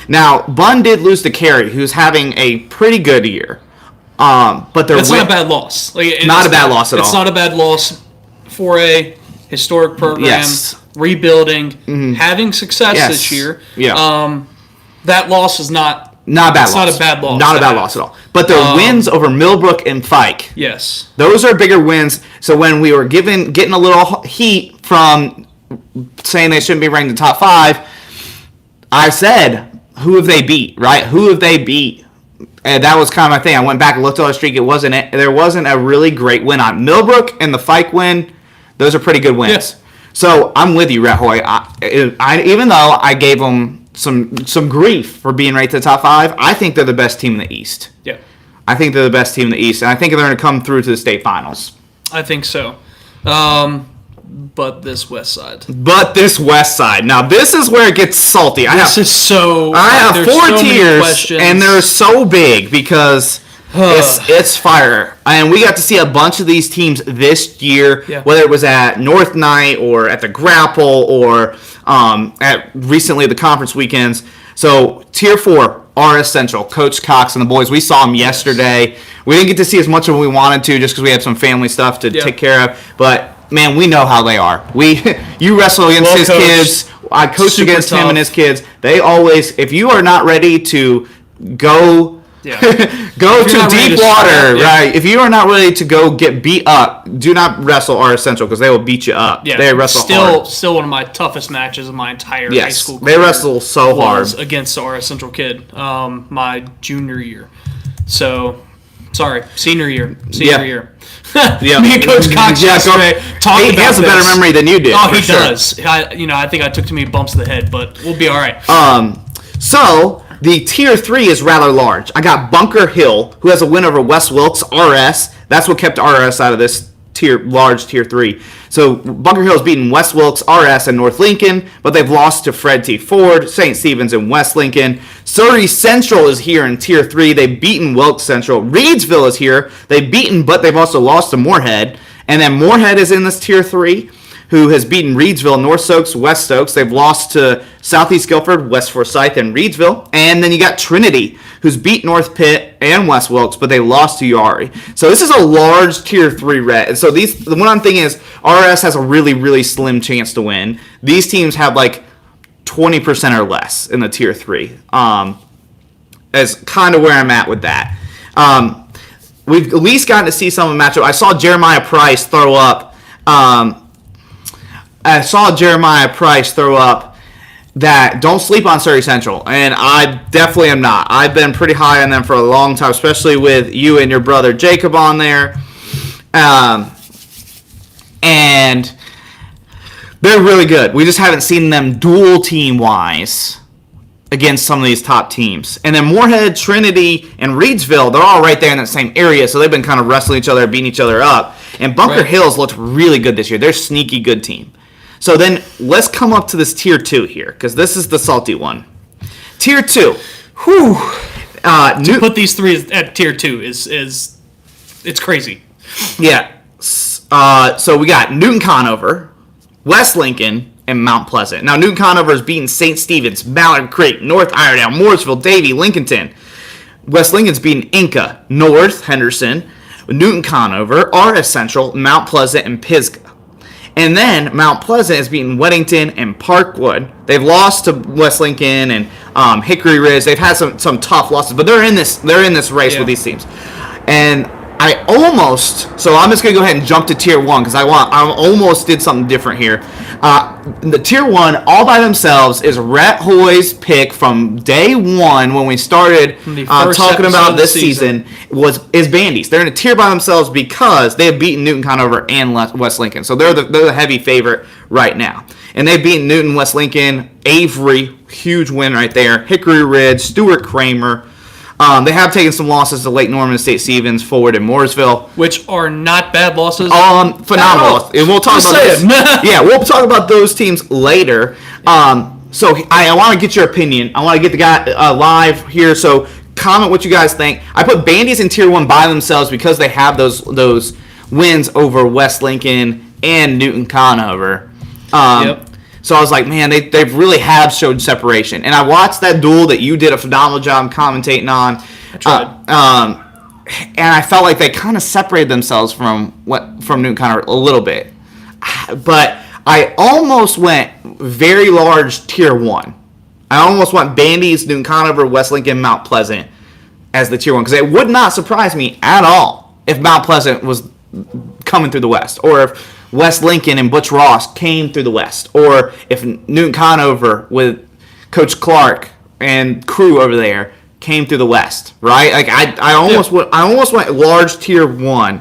Now Bunn did lose to Cary, who's having a pretty good year. But it's not a bad loss. Not a bad loss at all. It's not a bad loss for a historic program, rebuilding, having success this year. Yeah. That loss is not a bad loss. Not a bad loss at all. But their wins over Millbrook and Fike. Yes. Those are bigger wins. So when we were getting a little heat from saying they shouldn't be ranked in the top 5, I said, who have they beat, right? Who have they beat? And that was kind of my thing. I went back and looked at the streak. There wasn't a really great win on Millbrook, and the Fike win. Those are pretty good wins. Yes. So I'm with you, Rhett Hoy. Even though I gave them some grief for being ranked to the top 5, I think they're the best team in the East. Yeah. I think they're the best team in the East, and I think they're going to come through to the state finals. I think so. But this West Side. Now, this is where it gets salty. I have 4 tiers, and they're so big because it's fire. And we got to see a bunch of these teams this year, whether it was at North Night or at the Grapple or at recently the conference weekends. So, Tier 4, RS Central, Coach Cox and the boys. We saw them yesterday. We didn't get to see as much as we wanted to just because we had some family stuff to take care of. But, man, we know how they are. You wrestle against his kids. I coached against him and his kids. They always, if you are not ready to go to deep water, right? If you are not ready to go get beat up, do not wrestle RS Central because they will beat you up. Yeah, they wrestle hard. Still one of my toughest matches of my entire high school career. They wrestle so hard against the RS Central kid, my junior year. So, sorry, senior year. Me and Coach Cox yesterday talking about He has a better memory than you did. Oh, he does. I think I took too many bumps to the head, but we'll be all right. So the Tier 3 is rather large. I got Bunker Hill, who has a win over West Wilkes, RS. That's what kept RS out of this large Tier 3. So Bunker Hill has beaten West Wilkes, RS, and North Lincoln, but they've lost to Fred T. Ford, St. Stephen's, and West Lincoln. Surrey Central is here in Tier 3. They've beaten Wilkes Central. Reedsville is here. They've beaten, but they've also lost to Moorhead. And then Moorhead is in this Tier 3, who has beaten Reedsville, North Stokes, West Stokes. They've lost to Southeast Guilford, West Forsyth, and Reedsville. And then you got Trinity, who's beat North Pitt and West Wilkes, but they lost to Uwharrie. So this is a large Tier 3 ret. And so the one I'm thinking is RS has a really, really slim chance to win. These teams have like 20% or less in the Tier 3. As kind of where I'm at with that. We've at least gotten to see some of the matchup. I saw Jeremiah Price throw up that don't sleep on Surrey Central, and I definitely am not. I've been pretty high on them for a long time, especially with you and your brother Jacob on there. And they're really good. We just haven't seen them dual team-wise against some of these top teams. And then Moorhead, Trinity, and Reedsville, they're all right there in that same area, so they've been kind of wrestling each other, beating each other up. And Bunker Hills looked really good this year. They're a sneaky good team. So then let's come up to this Tier 2 here, because this is the salty one. Tier 2. Whew. To put these three at Tier 2 is it's crazy. Yeah. So we got Newton Conover, West Lincoln, and Mount Pleasant. Now, Newton Conover has beaten St. Stephen's, Mallard Creek, North Iredale, Mooresville, Davie, Lincolnton. West Lincoln's beaten Inca, North Henderson, Newton Conover, RS Central, Mount Pleasant, and Pisgah. And then Mount Pleasant has beaten Weddington and Parkwood. They've lost to West Lincoln and Hickory Ridge. They've had some tough losses, but they're in this race with these teams. And I almost, so I'm just going to go ahead and jump to Tier 1 because I almost did something different here. The Tier 1, all by themselves, is Rhett Hoy's pick from day one when we started talking about this season is Bandies. They're in a tier by themselves because they have beaten Newton Conover and West Lincoln. So they're the heavy favorite right now. And they've beaten Newton, West Lincoln, Avery, huge win right there, Hickory Ridge, Stuart Kramer. They have taken some losses to Lake Norman, St. Stephen's, Forward, and Mooresville, which are not bad losses. Phenomenal. And we'll talk about this. Yeah, we'll talk about those teams later. So I want to get your opinion. I want to get the guy live here. So comment what you guys think. I put Bandies in Tier 1 by themselves because they have those wins over West Lincoln and Newton Conover. Yep. So I was like, man, they really have showed separation. And I watched that duel that you did a phenomenal job commentating on. I tried. And I felt like they kind of separated themselves from Newton Conover a little bit. But I almost went very large Tier 1. I almost went Bandies, Newton Conover, West Lincoln, Mount Pleasant as the Tier 1. Because it would not surprise me at all if Mount Pleasant was coming through the West. Or if West Lincoln and Butch Ross came through the West, or if Newton Conover with Coach Clark and crew over there came through the West, right? Like I almost went large Tier 1.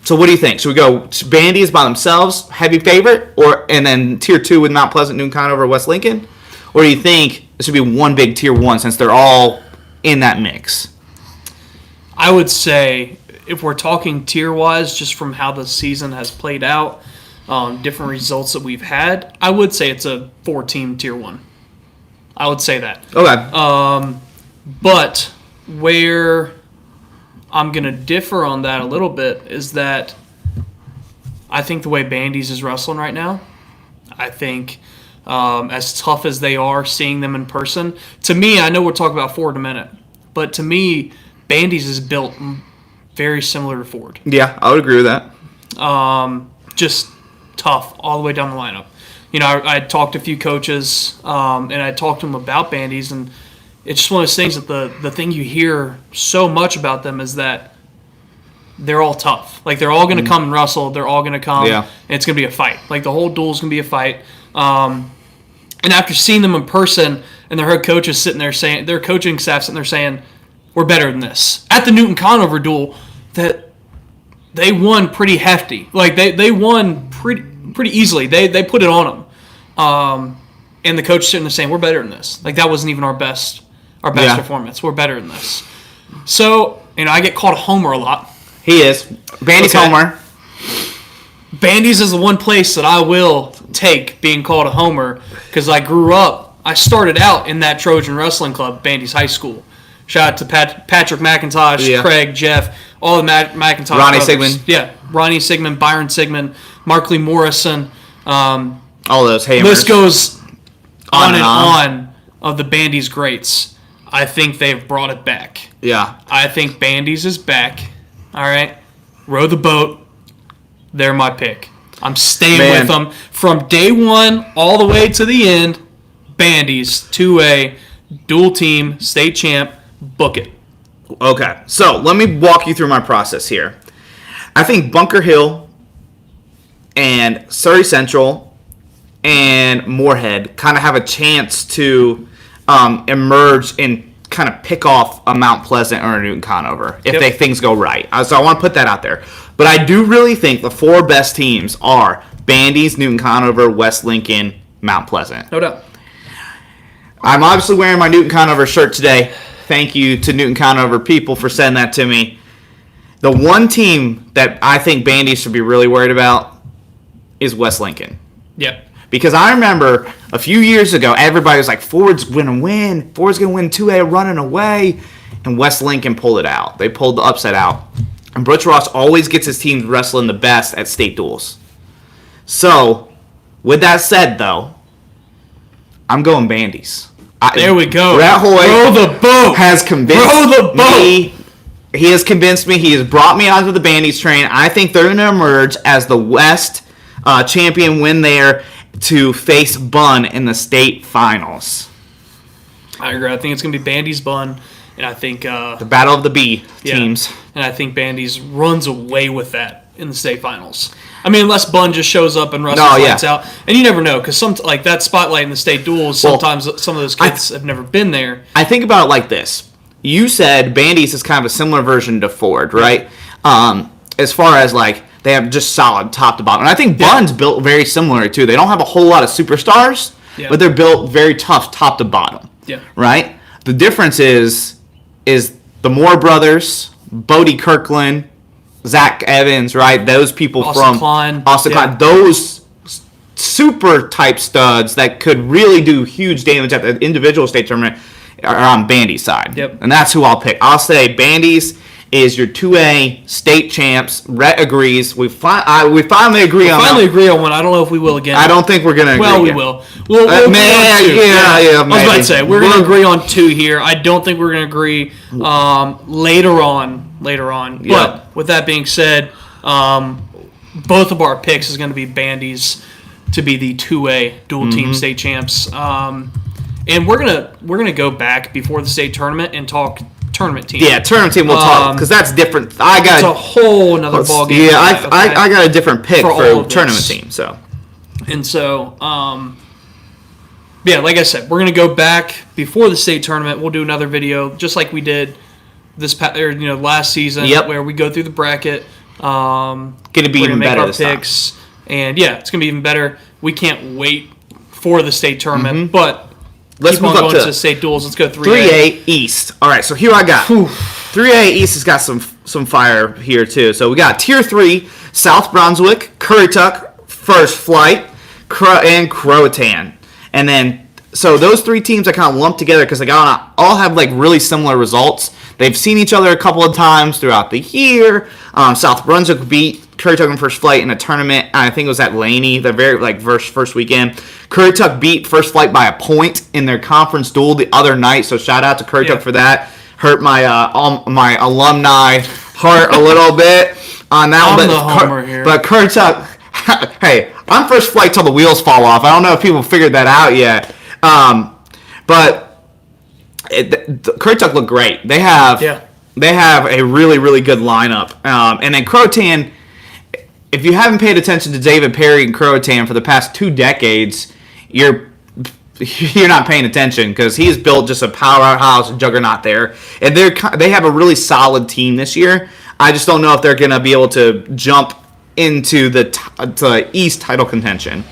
So what do you think? Should we go Bandies by themselves, heavy favorite, and then Tier 2 with Mount Pleasant, Newton Conover, West Lincoln, or do you think it should be one big Tier 1 since they're all in that mix? I would say, if we're talking tier-wise, just from how the season has played out, different results that we've had, I would say it's a 4-team Tier 1. I would say that. Okay. But where I'm going to differ on that a little bit is that I think the way Bandies is wrestling right now, I think as tough as they are, seeing them in person, to me, I know we'll talk about Ford in a minute, but to me, Bandies is built very similar to Ford. Yeah, I would agree with that. Just tough all the way down the lineup. You know, I talked to a few coaches, and I talked to them about Bandies, and it's just one of those things that the thing you hear so much about them is that they're all tough. Like, they're all going to come and wrestle. They're all going to come, and it's going to be a fight. Like, the whole duel is going to be a fight. And after seeing them in person, and their head coach is sitting there saying, their coaching staff sitting there saying, we're better than this. At the Newton Conover duel, that they won pretty hefty. Like, they won pretty easily. They put it on them. And the coach sitting there saying, we're better than this. Like, that wasn't even our best performance. We're better than this. So, you know, I get called a homer a lot. He is. Bandy's homer. Bandy's is the one place that I will take being called a homer because I grew up, I started out in that Trojan Wrestling Club, Bandy's High School. Shout out to Patrick McIntosh, Craig, Jeff, all the McIntosh Ronnie brothers. Sigmund. Yeah, Ronnie Sigmund, Byron Sigmund, Mark Lee Morrison. All those hammers. List goes on and on of the Bandy's greats. I think they've brought it back. Yeah. I think Bandy's is back. All right. Row the boat. They're my pick. I'm staying with them from day one all the way to the end. Bandy's 2A, dual team, state champ, book it. Okay, so let me walk you through my process here. I think Bunker Hill and Surrey Central and Moorhead kind of have a chance to emerge and kind of pick off a Mount Pleasant or a Newton Conover if things go right. So I want to put that out there. But I do really think the four best teams are Bandy's, Newton Conover, West Lincoln, Mount Pleasant. No doubt. I'm obviously wearing my Newton Conover shirt today. Thank you to Newton Conover people for sending that to me. The one team that I think Bandy's should be really worried about is West Lincoln. Yep. Because I remember a few years ago, everybody was like, Ford's going to win. Ford's going to win 2A running away. And West Lincoln pulled it out. They pulled the upset out. And Butch Ross always gets his teams wrestling the best at state duels. So, with that said, though, I'm going Bandy's. There we go. Rat Hoy Row the boat. has convinced me. He has convinced me. He has brought me onto the Bandy's train. I think they're going to emerge as the West champion win there to face Bun in the state finals. I agree. I think it's going to be Bandy's Bun. And I think The battle of the B teams. And I think Bandy's runs away with that in the state finals. I mean, unless Bun just shows up and wrestles lights out. And you never know, because like that spotlight in the state duels, sometimes some of those kids have never been there. I think about it like this. You said Bandy's is kind of a similar version to Ford, right? As far as like they have just solid top to bottom. And I think Bun's built very similar too. They don't have a whole lot of superstars, but they're built very tough top to bottom. Yeah. Right? The difference is the Moore brothers, Bodie Kirkland, Zach Evans, right? Those people Austin Klein, those super type studs that could really do huge damage at the individual state tournament are on Bandy's side. Yep. And that's who I'll pick. I'll say Bandy's is your 2A state champs. Rhett agrees. We finally agree on one. I don't know if we will again. I don't think we're going to agree again. We will. We'll agree on two. I was about to say, we're going to agree on 2 here. I don't think we're going to agree later on. But with that being said, both of our picks is going to be Bandy's to be the 2A dual team state champs. And we're gonna go back before the state tournament and talk tournament team. Yeah, tournament team we'll talk because that's different. It's a whole another ballgame. Yeah, I got a different pick for tournament team. So like I said, we're gonna go back before the state tournament. We'll do another video just like we did last season, where we go through the bracket. Gonna be even better this picks, and it's gonna be even better. We can't wait for the state tournament, but. Let's move up to state duels. Let's go 3A. 3A East. All right, so here I got 3A East has got some fire here too. So we got Tier 3, South Brunswick, Currituck, First Flight, and Croatan. And then so those 3 teams I kind of lumped together because they all have like really similar results. They've seen each other a couple of times throughout the year. South Brunswick beat Currituck and First Flight in a tournament. I think it was at Laney, the very first weekend. Currituck beat First Flight by a point in their conference duel the other night. So shout out to Currituck for that. Hurt my my alumni heart a little bit on that one. But Currituck, hey, I'm First Flight till the wheels fall off. I don't know if people figured that out yet. But Currituck look great. They have a really, really good lineup. And then Croatan, if you haven't paid attention to David Perry and Croatan for the past 2 decades, you're not paying attention because he's built just a powerhouse juggernaut there. And they have a really solid team this year. I just don't know if they're going to be able to jump into the East title contention.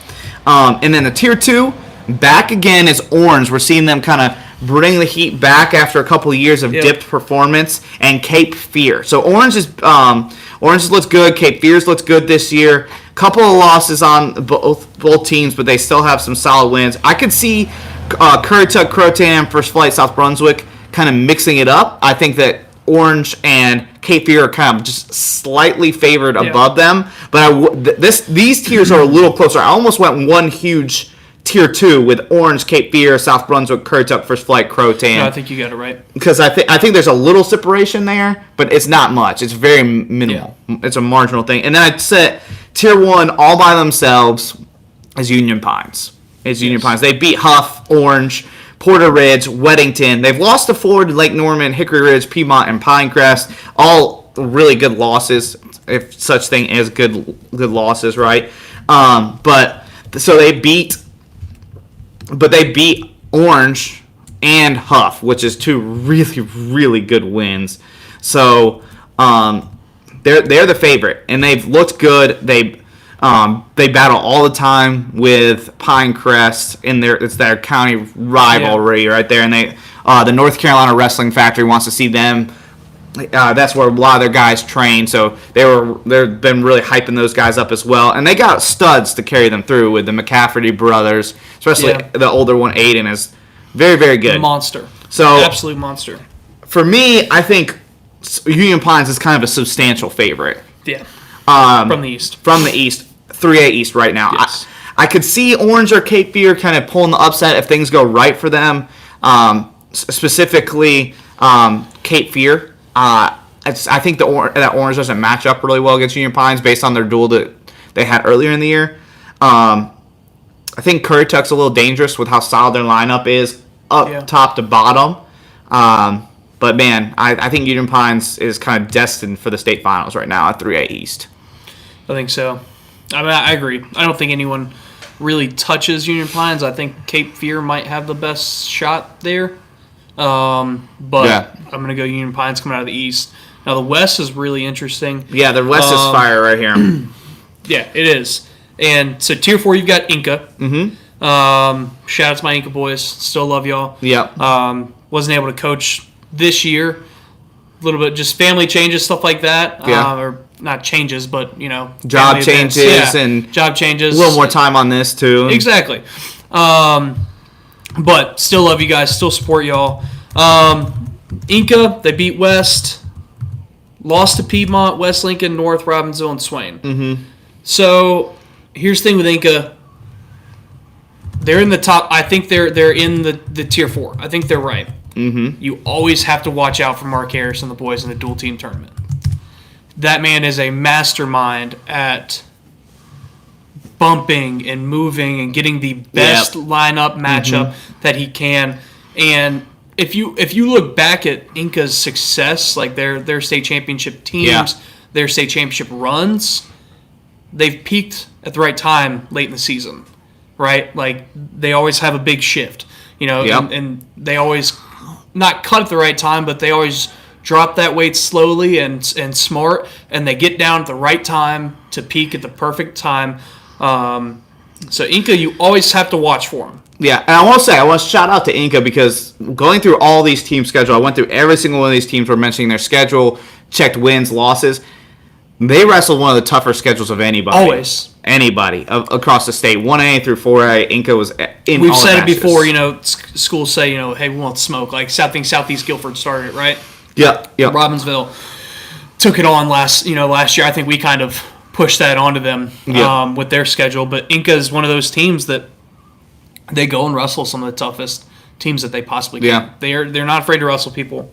And then the Tier 2, back again is Orange. We're seeing them kind of bring the heat back after a couple of years of dipped performance, and Cape Fear. So Orange looks good. Cape Fear's looks good this year. Couple of losses on both teams, but they still have some solid wins. I could see Currituck, Croatan, First Flight, South Brunswick kind of mixing it up. I think that Orange and Cape Fear are kind of just slightly favored above them, but these tiers are a little closer. I almost went one huge Tier 2 with Orange, Cape Fear, South Brunswick, Currituck, First Flight, Croatan. No, I think you got it right. Because I think there's a little separation there, but it's not much. It's very minimal. Yeah. It's a marginal thing. And then I'd set Tier 1 all by themselves as Union Pines. Union Pines. They beat Huff, Orange, Porter Ridge, Weddington. They've lost to Ford, Lake Norman, Hickory Ridge, Piedmont, and Pinecrest. All really good losses, if such thing as good losses, right? So they beat Orange and Huff, which is 2 really, really good wins. So they're the favorite, and they've looked good. They battle all the time with Pinecrest it's their county rivalry right there, and the North Carolina Wrestling Factory wants to see them. That's where a lot of their guys train, so they've been really hyping those guys up as well, and they got studs to carry them through with the McCafferty brothers, especially the older one, Aiden, is very, very good. Monster. So absolute monster. For me, I think Union Pines is kind of a substantial favorite. Yeah. From the East. 3A East right now. Yes. I could see Orange or Cape Fear kind of pulling the upset if things go right for them. Specifically, Cape Fear. I think that Orange doesn't match up really well against Union Pines based on their duel that they had earlier in the year. I think Currituck's a little dangerous with how solid their lineup is top to bottom. But, man, I think Union Pines is kind of destined for the state finals right now at 3A East. I think so. I mean, I agree. I don't think anyone really touches Union Pines. I think Cape Fear might have the best shot there. But I'm going to go Union Pines coming out of the East. Now, the West is really interesting. Yeah, the West is fire right here. Yeah, it is. And so Tier 4, you've got Inca. Shout out to my Inca boys. Still love y'all. Yep. Wasn't able to coach this year. A little bit just family changes, stuff like that. Yeah. Or not changes, but, Job changes and job changes. A little more time on this, too. Exactly. But still love you guys. Still support y'all. Inca, they beat West. Lost to Piedmont, West Lincoln, North, Robbinsville, and Swain. So here's the thing with Inca. They're in the top. I think they're in the Tier 4. I think they're right. You always have to watch out for Mark Harris and the boys in the dual team tournament. That man is a mastermind at bumping and moving and getting the best lineup matchup that he can. And if you look back at Inca's success, like their state championship teams, their state championship runs, they've peaked at the right time late in the season, right? Like they always have a big shift, and they always not cut at the right time, but they always drop that weight slowly and smart, and they get down at the right time to peak at the perfect time. So Inca, you always have to watch for them. Yeah, and I want to shout out to Inca because going through all these team schedule, I went through every single one of these teams. We're mentioning their schedule, checked wins, losses. They wrestled one of the tougher schedules of anybody. Always. Anybody across the state. 1A through 4A, Inca was in We've all said matches. it before, schools say, hey, we want smoke. Like Southeast Guilford started it, right? Yeah. Robbinsville took it on last year. I think we kind of pushed that onto them with their schedule. But Inca is one of those teams that they go and wrestle some of the toughest teams that they possibly can. Yeah. They're not afraid to wrestle people.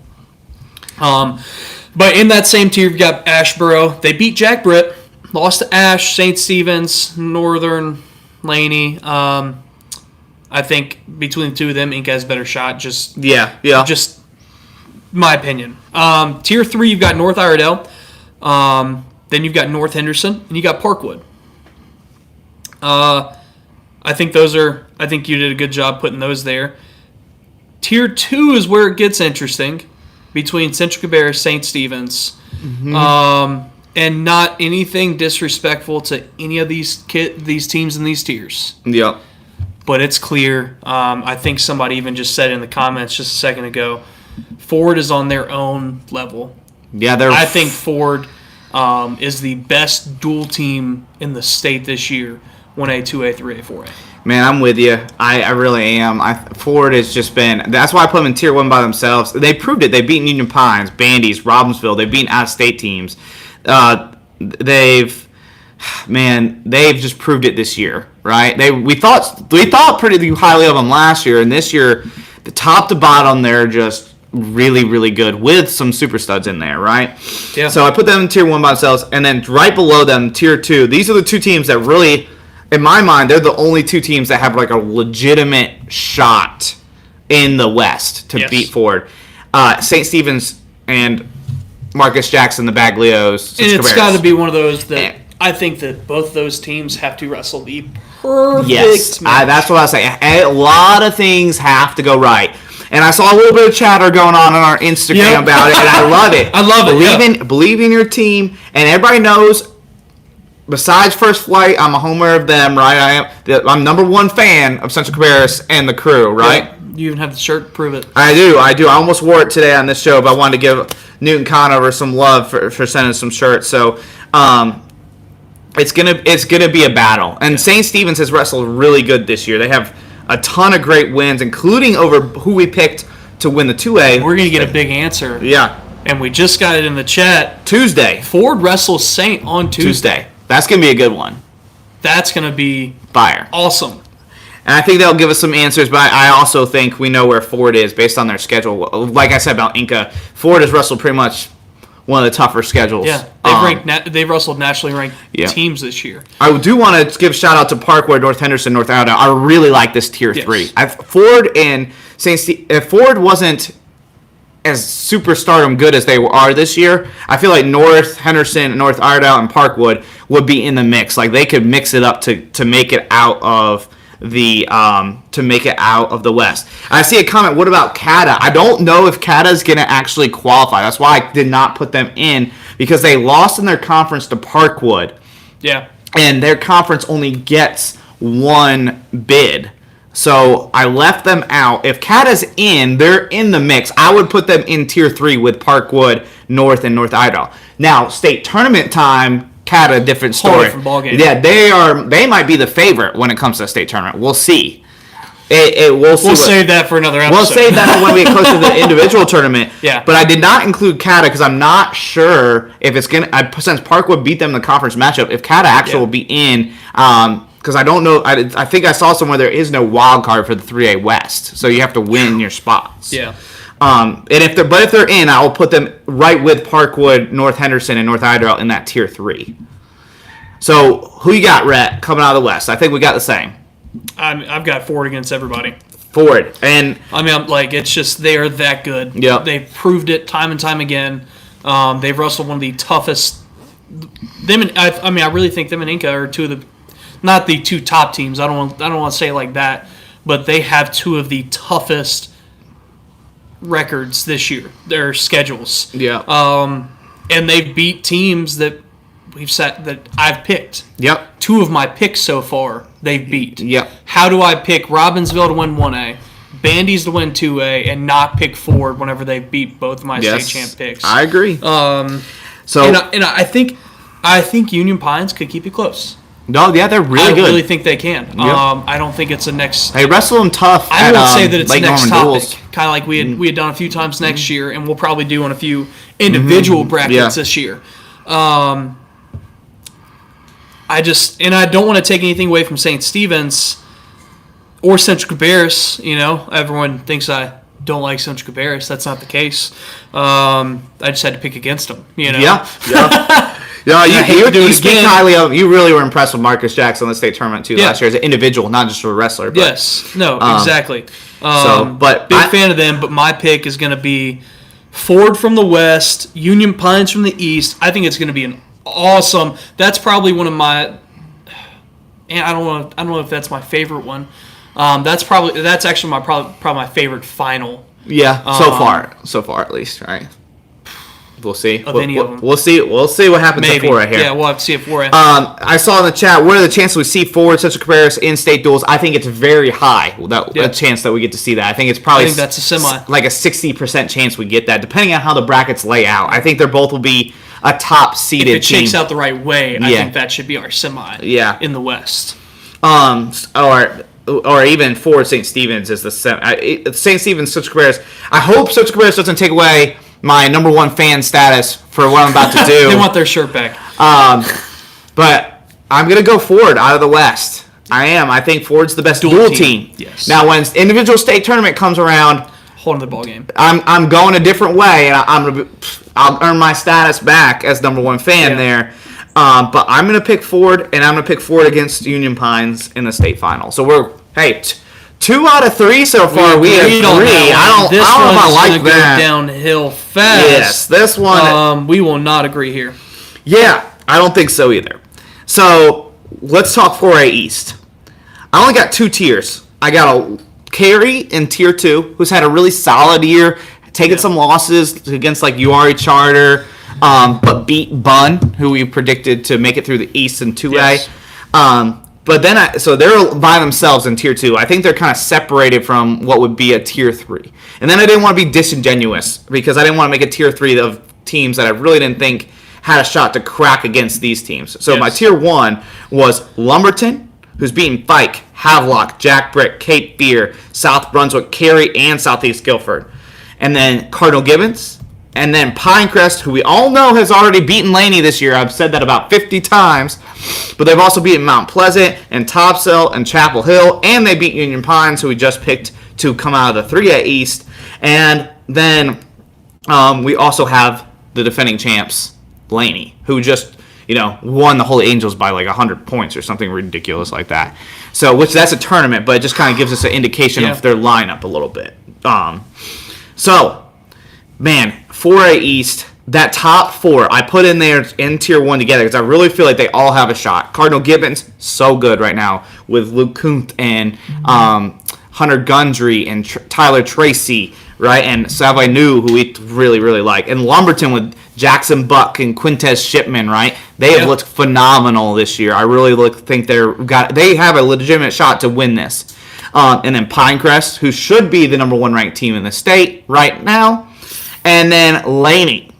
But in that same tier, you've got Ashboro. They beat Jack Britt, lost to Ash, St. Stephen's, Northern, Laney. I think between the two of them, Inca has a better shot. Just my opinion. Tier 3, you've got North Iredell. Then you've got North Henderson, and you got Parkwood. I think you did a good job putting those there. Tier 2 is where it gets interesting between Central Cabarrus, St. Stephen's. And not anything disrespectful to any of these teams in these tiers. Yep. But it's clear. I think somebody even just said in the comments just a second ago, Ford is on their own level. Yeah, I think Ford is the best dual team in the state this year. 1A, 2A, 3A, 4A. Man, I'm with you. I really am. Ford has just been... That's why I put them in Tier 1 by themselves. They proved it. They've beaten Union Pines, Bandy's, Robbinsville. They've beaten out-of-state teams. They've just proved it this year, right? We thought pretty highly of them last year, and this year, the top to bottom, they're just really, really good with some super studs in there, right? Yeah. So I put them in Tier 1 by themselves, and then right below them, Tier 2. These are the two teams that really... In my mind, they're the only two teams that have like a legitimate shot in the West to beat Ford. St. Stephen's and Marcus Jackson, the Baglios. And it's got to be one of those that I think that both those teams have to wrestle the perfect match. That's what I was saying. A lot of things have to go right. And I saw a little bit of chatter going on our Instagram about it, and I love it. I love it. Believe in your team, and everybody knows. Besides First Flight, I'm a homer of them, right? I'm number one fan of Central Cabarrus and the crew, right? Yeah, you even have the shirt to prove it. I do. I almost wore it today on this show, but I wanted to give Newton Conover some love for sending some shirts. So it's gonna be a battle. And St. Stephen's has wrestled really good this year. They have a ton of great wins, including over who we picked to win the 2A. We're gonna get a big answer. Yeah. And we just got it in the chat. Tuesday. Ford wrestles Saint on Tuesday. That's going to be a good one. That's going to be fire. Awesome. And I think they'll give us some answers, but I also think we know where Ford is based on their schedule. Like I said about Inca, Ford has wrestled pretty much one of the tougher schedules. Yeah, they've wrestled nationally ranked teams this year. I do want to give a shout out to Parkwood, North Henderson, North Iredell. I really like this Tier 3. Ford and St. Steve, if Ford wasn't as superstardom good as they are this year, I feel like North Henderson, North Iredell, and Parkwood would be in the mix. Like they could mix it up to make it out of the West. I see a comment. What about Cata? I don't know if Cata is going to actually qualify. That's why I did not put them in, because they lost in their conference to Parkwood. Yeah, and their conference only gets one bid. So I left them out. If Cata's in, they're in the mix. I would put them in Tier 3 with Parkwood, North, and North Idaho. Now, state tournament time, Cata, different story. Whole different ballgame. Yeah, they might be the favorite when it comes to the state tournament. We'll see. We'll save that for another episode. We'll save that for when we get closer to the individual tournament. Yeah. But I did not include Cata because I'm not sure if it's going to... Since Parkwood beat them in the conference matchup, if Cata actually will be in... because I don't know... I think I saw somewhere there is no wild card for the 3A West. So you have to win your spots. Yeah. And if they're in, I'll put them right with Parkwood, North Henderson, and North Iredell in that Tier 3. So who you got, Rhett, coming out of the West? I think we got the same. I've got Ford against everybody. Ford. And I mean, it's just they are that good. Yeah. They've proved it time and time again. They've wrestled one of the toughest. I really think them and Inca are two of the, not the two top teams. I don't want to say it like that, but they have two of the toughest records this year. Their schedules. Yeah. And they've beat teams that that I've picked. Yep. Two of my picks so far, they've beat. Yep. How do I pick Robbinsville to win 1A, Bandy's to win 2A, and not pick Ford whenever they beat both of my state champ picks? I agree. I think Union Pines could keep it close. No, yeah, they're really good. I really think they can. Yep. I don't think it's a next... They wrestle them tough. I won't say that it's Lake next Norman topic. Duels. Kind of like we had done a few times next year, and we'll probably do on a few individual brackets this year. I don't want to take anything away from St. Stephen's or Central Cabarrus. Everyone thinks I don't like Central Cabarrus. That's not the case. I just had to pick against them. Yeah. You speak highly of. You really were impressed with Marcus Jackson in the state tournament too last year as an individual, not just a wrestler. But, yes. No. Exactly. Big fan of them. But my pick is going to be Ford from the West, Union Pines from the East. I think it's going to be an awesome. That's probably one of my. And I don't know if that's my favorite one. That's actually probably my favorite final. Yeah, so far at least, right? We'll see. Any of them. We'll see what happens at 4A here. Yeah, we'll have to see at 4A. I saw in the chat, what are the chances we see Ford, Central Cabarrus in state duels? I think it's very high, a chance that we get to see that. I think it's probably that's a semi. Like a 60% chance we get that, depending on how the brackets lay out. I think they're both will be a top seeded team. If it shakes out the right way, I think that should be our semi in the West. Or even Ford St. Stephen's is the St. Stephen's, Central Cabarrus. I hope Central Cabarrus doesn't take away my number one fan status for what I'm about to do. They want their shirt back. But I'm going to go Ford out of the West. I am. I think Ford's the best dual team. Yes. Now, when individual state tournament comes around, whole other ball game. I'm going a different way, and I'll earn my status back as number one fan there. But I'm going to pick Ford, and I'm going to pick Ford against Union Pines in the state final. So we're 2 out of 3 so far. We agree. I don't know if I like that. Go downhill fast. Yes, this one. We will not agree here. Yeah, I don't think so either. So let's talk 4A East. I only got 2 tiers. I got a Carey in Tier 2, who's had a really solid year, taking some losses against like URE Charter, but beat Bunn, who we predicted to make it through the East in 2A. Yes. But then, so they're by themselves in Tier 2. I think they're kind of separated from what would be a Tier 3. And then I didn't want to be disingenuous because I didn't want to make a Tier 3 of teams that I really didn't think had a shot to crack against these teams. So my Tier 1 was Lumberton, who's beaten Fike, Havelock, Jack Brick, Cape Fear, South Brunswick, Cary, and Southeast Guilford. And then Cardinal Gibbons. And then Pinecrest, who we all know has already beaten Laney this year. I've said that about 50 times. But they've also beaten Mount Pleasant and Topsail and Chapel Hill. And they beat Union Pines, who we just picked to come out of the 3A East. And then we also have the defending champs, Laney, who just won the Holy Angels by like 100 points or something ridiculous like that. So, that's a tournament, but it just kind of gives us an indication of their lineup a little bit. So, man, 4A East, that top 4, I put in there in Tier 1 together because I really feel like they all have a shot. Cardinal Gibbons, so good right now with Luke Kuntz and Hunter Gundry and Tyler Tracy, right? And Savoy New, who we really, really like. And Lumberton with Jackson Buck and Quintez Shipman, right? They have looked phenomenal this year. I really think they have a legitimate shot to win this. And then Pinecrest, who should be the number 1 ranked team in the state right now. And then Laney,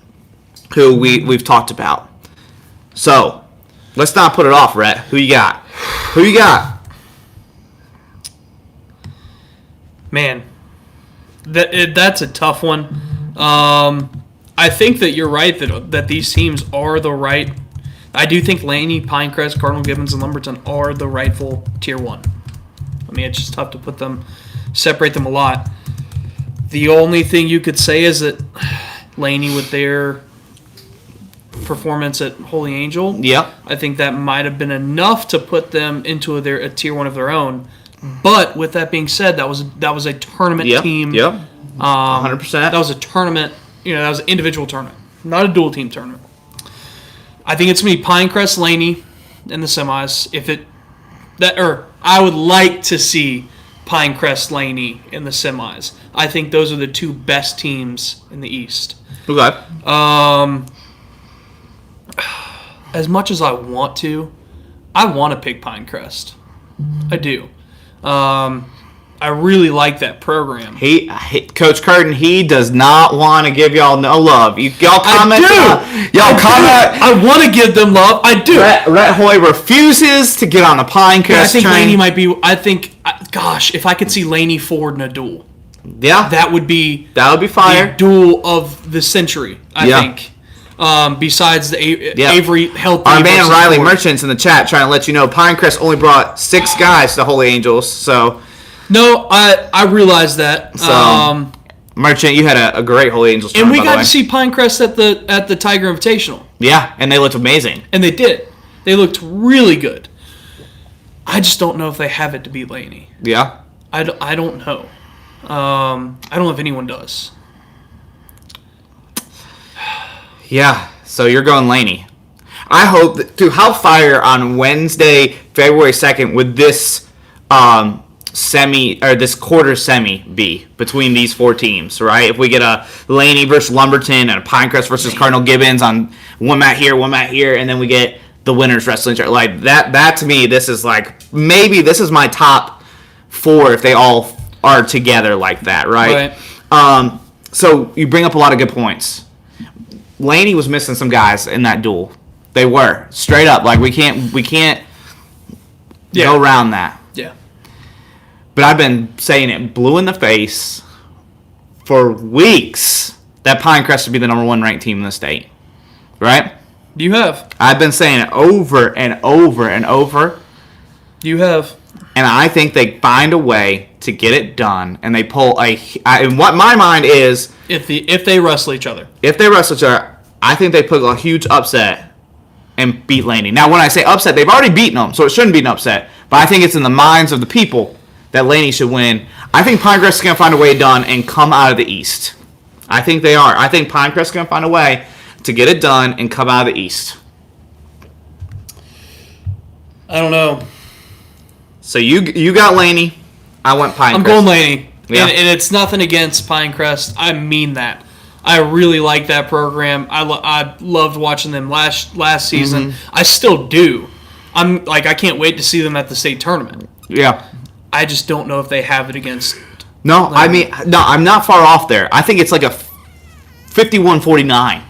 who we've talked about. So, let's not put it off, Rhett. Who you got? Man, that's a tough one. I think that you're right that these teams are the right. I do think Laney, Pinecrest, Cardinal Gibbons, and Lumberton are the rightful Tier 1. I mean, it's just tough to separate them a lot. The only thing you could say is that Laney, with their performance at Holy Angel, I think that might have been enough to put them into a Tier 1 of their own. But with that being said, that was a tournament team. 100%. That was a tournament. That was an individual tournament, not a dual team tournament. I think it's going to be Pinecrest, Laney in the semis. I would like to see Pinecrest, Laney in the semis. I think those are the 2 best teams in the East. Okay. As much as I want to pick Pinecrest. I do. I really like that program. Coach Curtin, he does not want to give y'all no love. Y'all comment. I want to give them love. I do. Rhett Hoy refuses to get on the Pinecrest I think train. Laney might be. Gosh, if I could see Laney Ford in a duel, that would be fire. The duel of the century. I think. Besides the Avery healthy. Our man Riley Merchant's in the chat trying to let you know Pinecrest only brought 6 guys to Holy Angels. So no, I realized that. So Merchant, you had a great Holy Angels tournament, and we got to see Pinecrest at the Tiger Invitational. Yeah, and they looked amazing. And they did. They looked really good. I just don't know if they have it to beat Laney. Yeah. I don't know. I don't know if anyone does. Yeah, so you're going Laney. I hope that, dude, how fire on Wednesday, February 2nd would this this quarter semi be between these 4 teams, right? If we get a Laney versus Lumberton and a Pinecrest versus Cardinal Gibbons on one mat here, and then we get the winners wrestling, like that to me, this is maybe this is my top 4 if they all are together like that, right? So you bring up a lot of good points. Laney was missing some guys in that duel. They were straight up we can't go around that. Yeah. But I've been saying it blue in the face for weeks that Pinecrest would be the number 1 ranked team in the state, right? You have. I've been saying it over and over and over. You have. And I think they find a way to get it done, and they pull and what my mind is, if they wrestle each other. If they wrestle each other, I think they put a huge upset and beat Laney. Now, when I say upset, they've already beaten them, so it shouldn't be an upset. But I think it's in the minds of the people that Laney should win. I think Pinecrest is going to find a way done and come out of the East. I think they are. I think Pinecrest is going to find a way to get it done and come out of the East. I don't know. So you got Laney. I went Pinecrest. I'm going Laney. Yeah. And it's nothing against Pinecrest. I mean that. I really like that program. I loved watching them last season. Mm-hmm. I still do. I can't wait to see them at the state tournament. Yeah. I just don't know if they have it against. No, I'm not far off there. I think it's like a 51-49.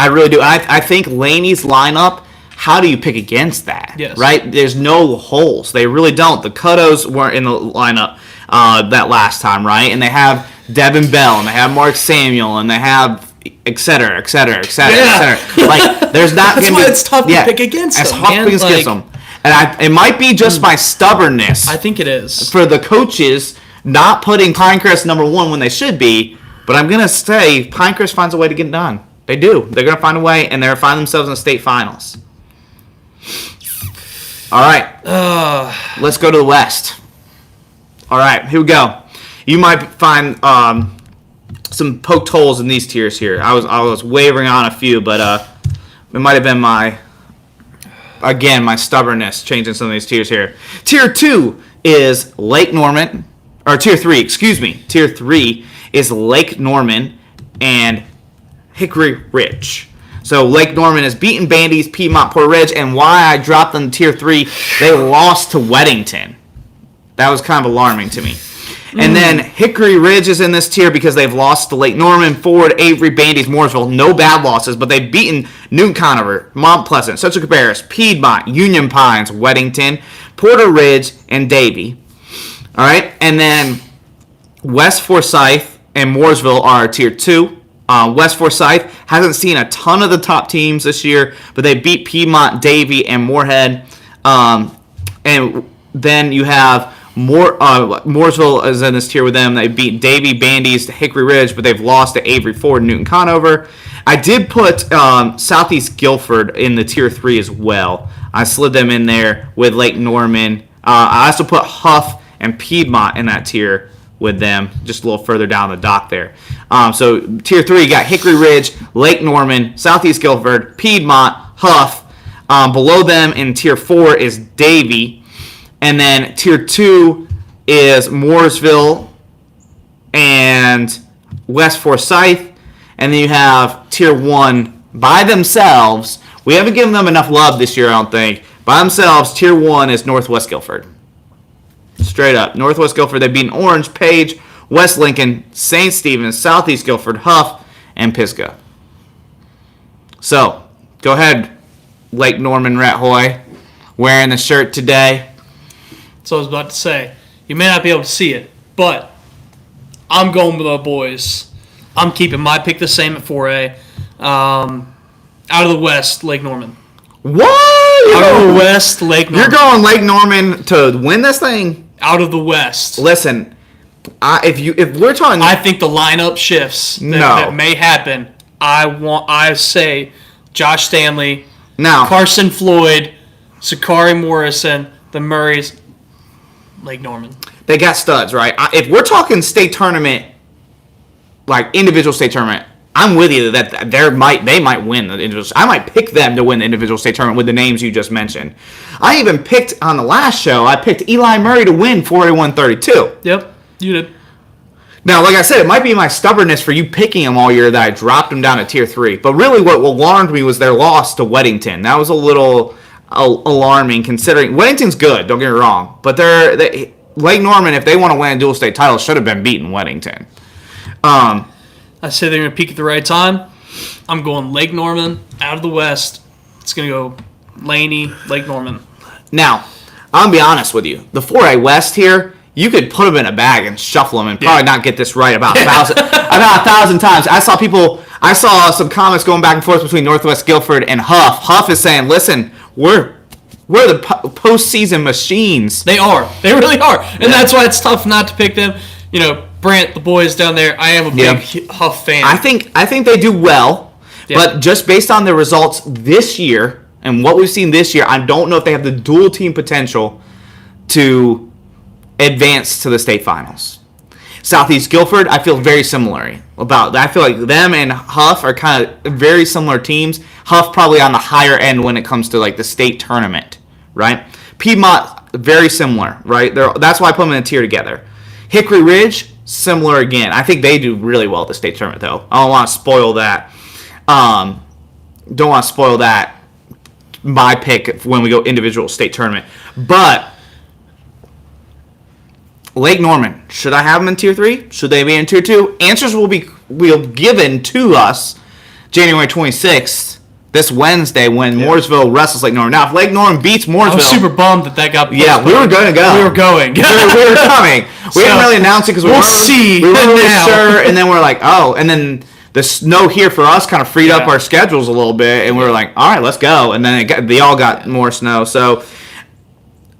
I really do. I think Laney's lineup, how do you pick against that? Yes. Right? There's no holes. They really don't. The Cuttos weren't in the lineup that last time, right? And they have Devin Bell, and they have Mark Samuel, and they have et cetera, et cetera, et cetera, et cetera. There's not That's why it's tough to pick against them. It's tough to pick against them. And it might be just my stubbornness. I think it is. For the coaches not putting Pinecrest number 1 when they should be, but I'm going to say Pinecrest finds a way to get it done. They do. They're going to find a way, and they're going to find themselves in the state finals. All right. Let's go to the West. All right, here we go. You might find some poked holes in these tiers here. I was wavering on a few, but it might have been my stubbornness changing some of these tiers here. Tier 2 is Lake Norman, or Tier 3, excuse me. Tier 3 is Lake Norman and Hickory Ridge. So Lake Norman has beaten Bandy's, Piedmont, Port Ridge, and why I dropped them to Tier 3, they lost to Weddington. That was kind of alarming to me. And then Hickory Ridge is in this tier because they've lost to Lake Norman, Ford, Avery, Bandy's, Mooresville. No bad losses, but they've beaten Newton Conover, Mount Pleasant, Central Cabarrus, Piedmont, Union Pines, Weddington, Porter Ridge, and Davie. All right, and then West Forsyth and Mooresville are Tier 2. West Forsyth hasn't seen a ton of the top teams this year, but they beat Piedmont, Davie, and Moorhead. And then you have Mooresville is in this tier with them. They beat Davie, Bandy's, Hickory Ridge, but they've lost to Avery, Ford, Newton Conover. I did put Southeast Guilford in the Tier 3 as well. I slid them in there with Lake Norman. I also put Huff and Piedmont in that tier with them, just a little further down the dock there. So Tier 3, you got Hickory Ridge, Lake Norman, Southeast Guilford, Piedmont, Huff. Below them in Tier 4 is Davie. And then Tier 2 is Mooresville and West Forsyth. And then you have Tier 1 by themselves. We haven't given them enough love this year, I don't think. By themselves, Tier 1 is Northwest Guilford. Straight up. Northwest Guilford, they've beaten Orange, Page, West Lincoln, St. Stephen's, Southeast Guilford, Huff, and Pisgah. So, go ahead, Lake Norman Rat Hoy, wearing the shirt today. So I was about to say, you may not be able to see it, but I'm going with the boys. I'm keeping my pick the same at 4A. Out of the West, Lake Norman. What? Out of the West, Lake Norman. You're going Lake Norman to win this thing? Out of the West. Listen, if we're talking, I think the lineup shifts that may happen. I say Josh Stanley, Carson Floyd, Sakari Morrison, the Murrays, Lake Norman. They got studs, right? If we're talking state tournament, like individual state tournament, I'm with you that they might win the individual. I might pick them to win the individual state tournament with the names you just mentioned. I even picked on the last show. I picked Eli Murray to win 4A132. Yep, you did. Now, like I said, it might be my stubbornness for you picking them all year that I dropped them down to Tier 3. But really, what alarmed me was their loss to Weddington. That was a little alarming, considering Weddington's good. Don't get me wrong, but Lake Norman, if they want to win a dual state title, should have been beating Weddington. I say they're going to peak at the right time. I'm going Lake Norman out of the West. It's going to go Laney, Lake Norman. Now, I'll be honest with you. The 4A West here, you could put them in a bag and shuffle them and probably not get this right about 1,000 times. I saw some comments going back and forth between Northwest Guilford and Huff. Huff is saying, listen, we're the postseason machines. They are. They really are. And that's why it's tough not to pick them. You know, Brant, the boys down there, I am a big Huff fan. I think they do well, but just based on the results this year and what we've seen this year, I don't know if they have the dual team potential to advance to the state finals. Southeast Guilford, I feel very similar about. I feel like them and Huff are kind of very similar teams. Huff probably on the higher end when it comes to like the state tournament, right? Piedmont, very similar, right? That's why I put them in a tier together. Hickory Ridge, similar again. I think they do really well at the state tournament, though. I don't want to spoil that. Don't want to spoil that. My pick when we go individual state tournament, but Lake Norman, should I have them in Tier 3? Should they be in Tier 2? Answers will be given to us January 26th, this Wednesday, when Mooresville wrestles Lake Norman. Now, if Lake Norman beats Mooresville... I was super bummed that got... Yeah, we were going to go. We were going. we were coming. We didn't really announce it because we weren't really sure, and then we're like, oh, and then the snow here for us kind of freed up our schedules a little bit, and we were like, all right, let's go. And then they all got more snow, so...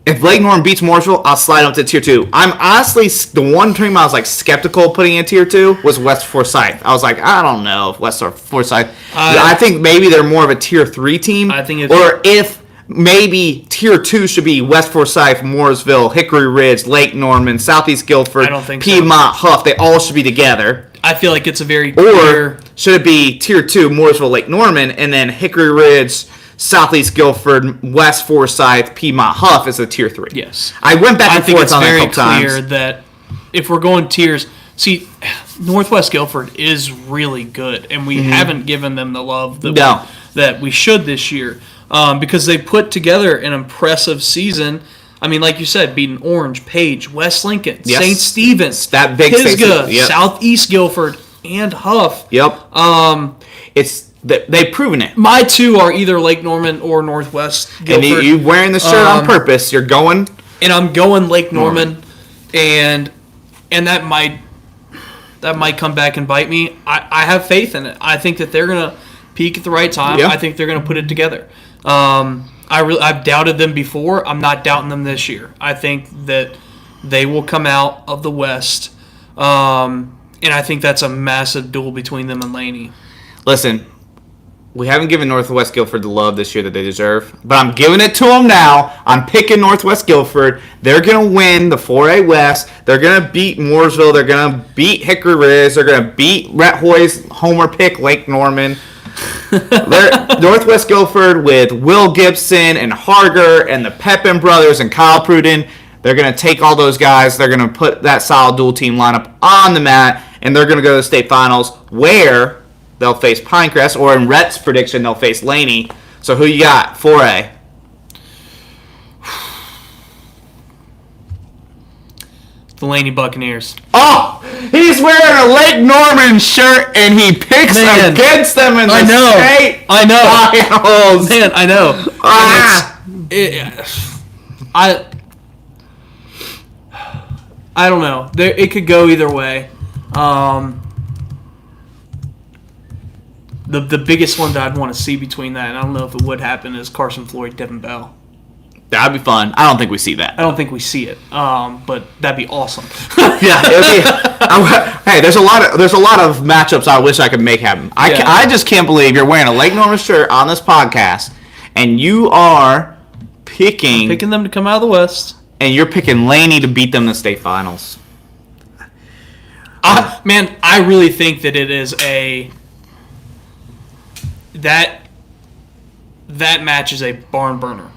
If Lake Norman beats Mooresville, I'll slide up to Tier 2. I'm honestly, the one team I was like skeptical putting in Tier 2 was West Forsyth. I was like, I don't know if West Forsyth. I think maybe they're more of a Tier 3 team. I think if maybe Tier 2 should be West Forsyth, Mooresville, Hickory Ridge, Lake Norman, Southeast Guilford, I don't think Piedmont, Huff. They all should be together. I feel like it's a very Or clear. should it be Tier 2, Mooresville, Lake Norman, and then Hickory Ridge, Southeast Guilford, West Forsyth, Piedmont, Huff is a Tier 3? Yes. I went back I and think forth it's on that a very couple times. clear that if we're going tiers, see, Northwest Guilford is really good, and we haven't given them the love that we should this year because they put together an impressive season. I mean, like you said, beating Orange, Page, West Lincoln, Yes. St. Stephen's, That big Pisgah, Yep. Southeast Guilford, and Huff. Yep. They've proven it. My two are either Lake Norman or Northwest Guilford. And you wearing the shirt on purpose. You're going. And I'm going Lake Norman, and that might come back and bite me. I have faith in it. I think that they're gonna peak at the right time. Yeah. I think they're gonna put it together. I've doubted them before. I'm not doubting them this year. I think that they will come out of the West, and I think that's a massive duel between them and Laney. Listen, we haven't given Northwest Guilford the love this year that they deserve, but I'm giving it to them now. I'm picking Northwest Guilford. They're going to win the 4A West. They're going to beat Mooresville. They're going to beat Hickory Ridge. They're going to beat Rhett Hoy's homer pick, Lake Norman. Northwest Guilford with Will Gibson and Harger and the Pepin brothers and Kyle Pruden. They're going to take all those guys. They're going to put that solid dual team lineup on the mat, and they're going to go to the state finals where they'll face Pinecrest, or in Rhett's prediction, they'll face Laney. So who you got? 4A. The Laney Buccaneers. Oh, he's wearing a Lake Norman shirt, and he picks against them in the state finals. Man, I know. I don't know. It could go either way. The biggest one that I'd want to see between that, and I don't know if it would happen, is Carson Floyd, Devin Bell. That'd be fun. I don't think we see that. I don't think we see it, but that'd be awesome. Yeah, hey, there's a lot of matchups I wish I could make happen. I just can't believe you're wearing a Lake Norman shirt on this podcast, and you are picking them to come out of the West, and you're picking Laney to beat them in the state finals. Man, I really think that it is that match is a barn burner.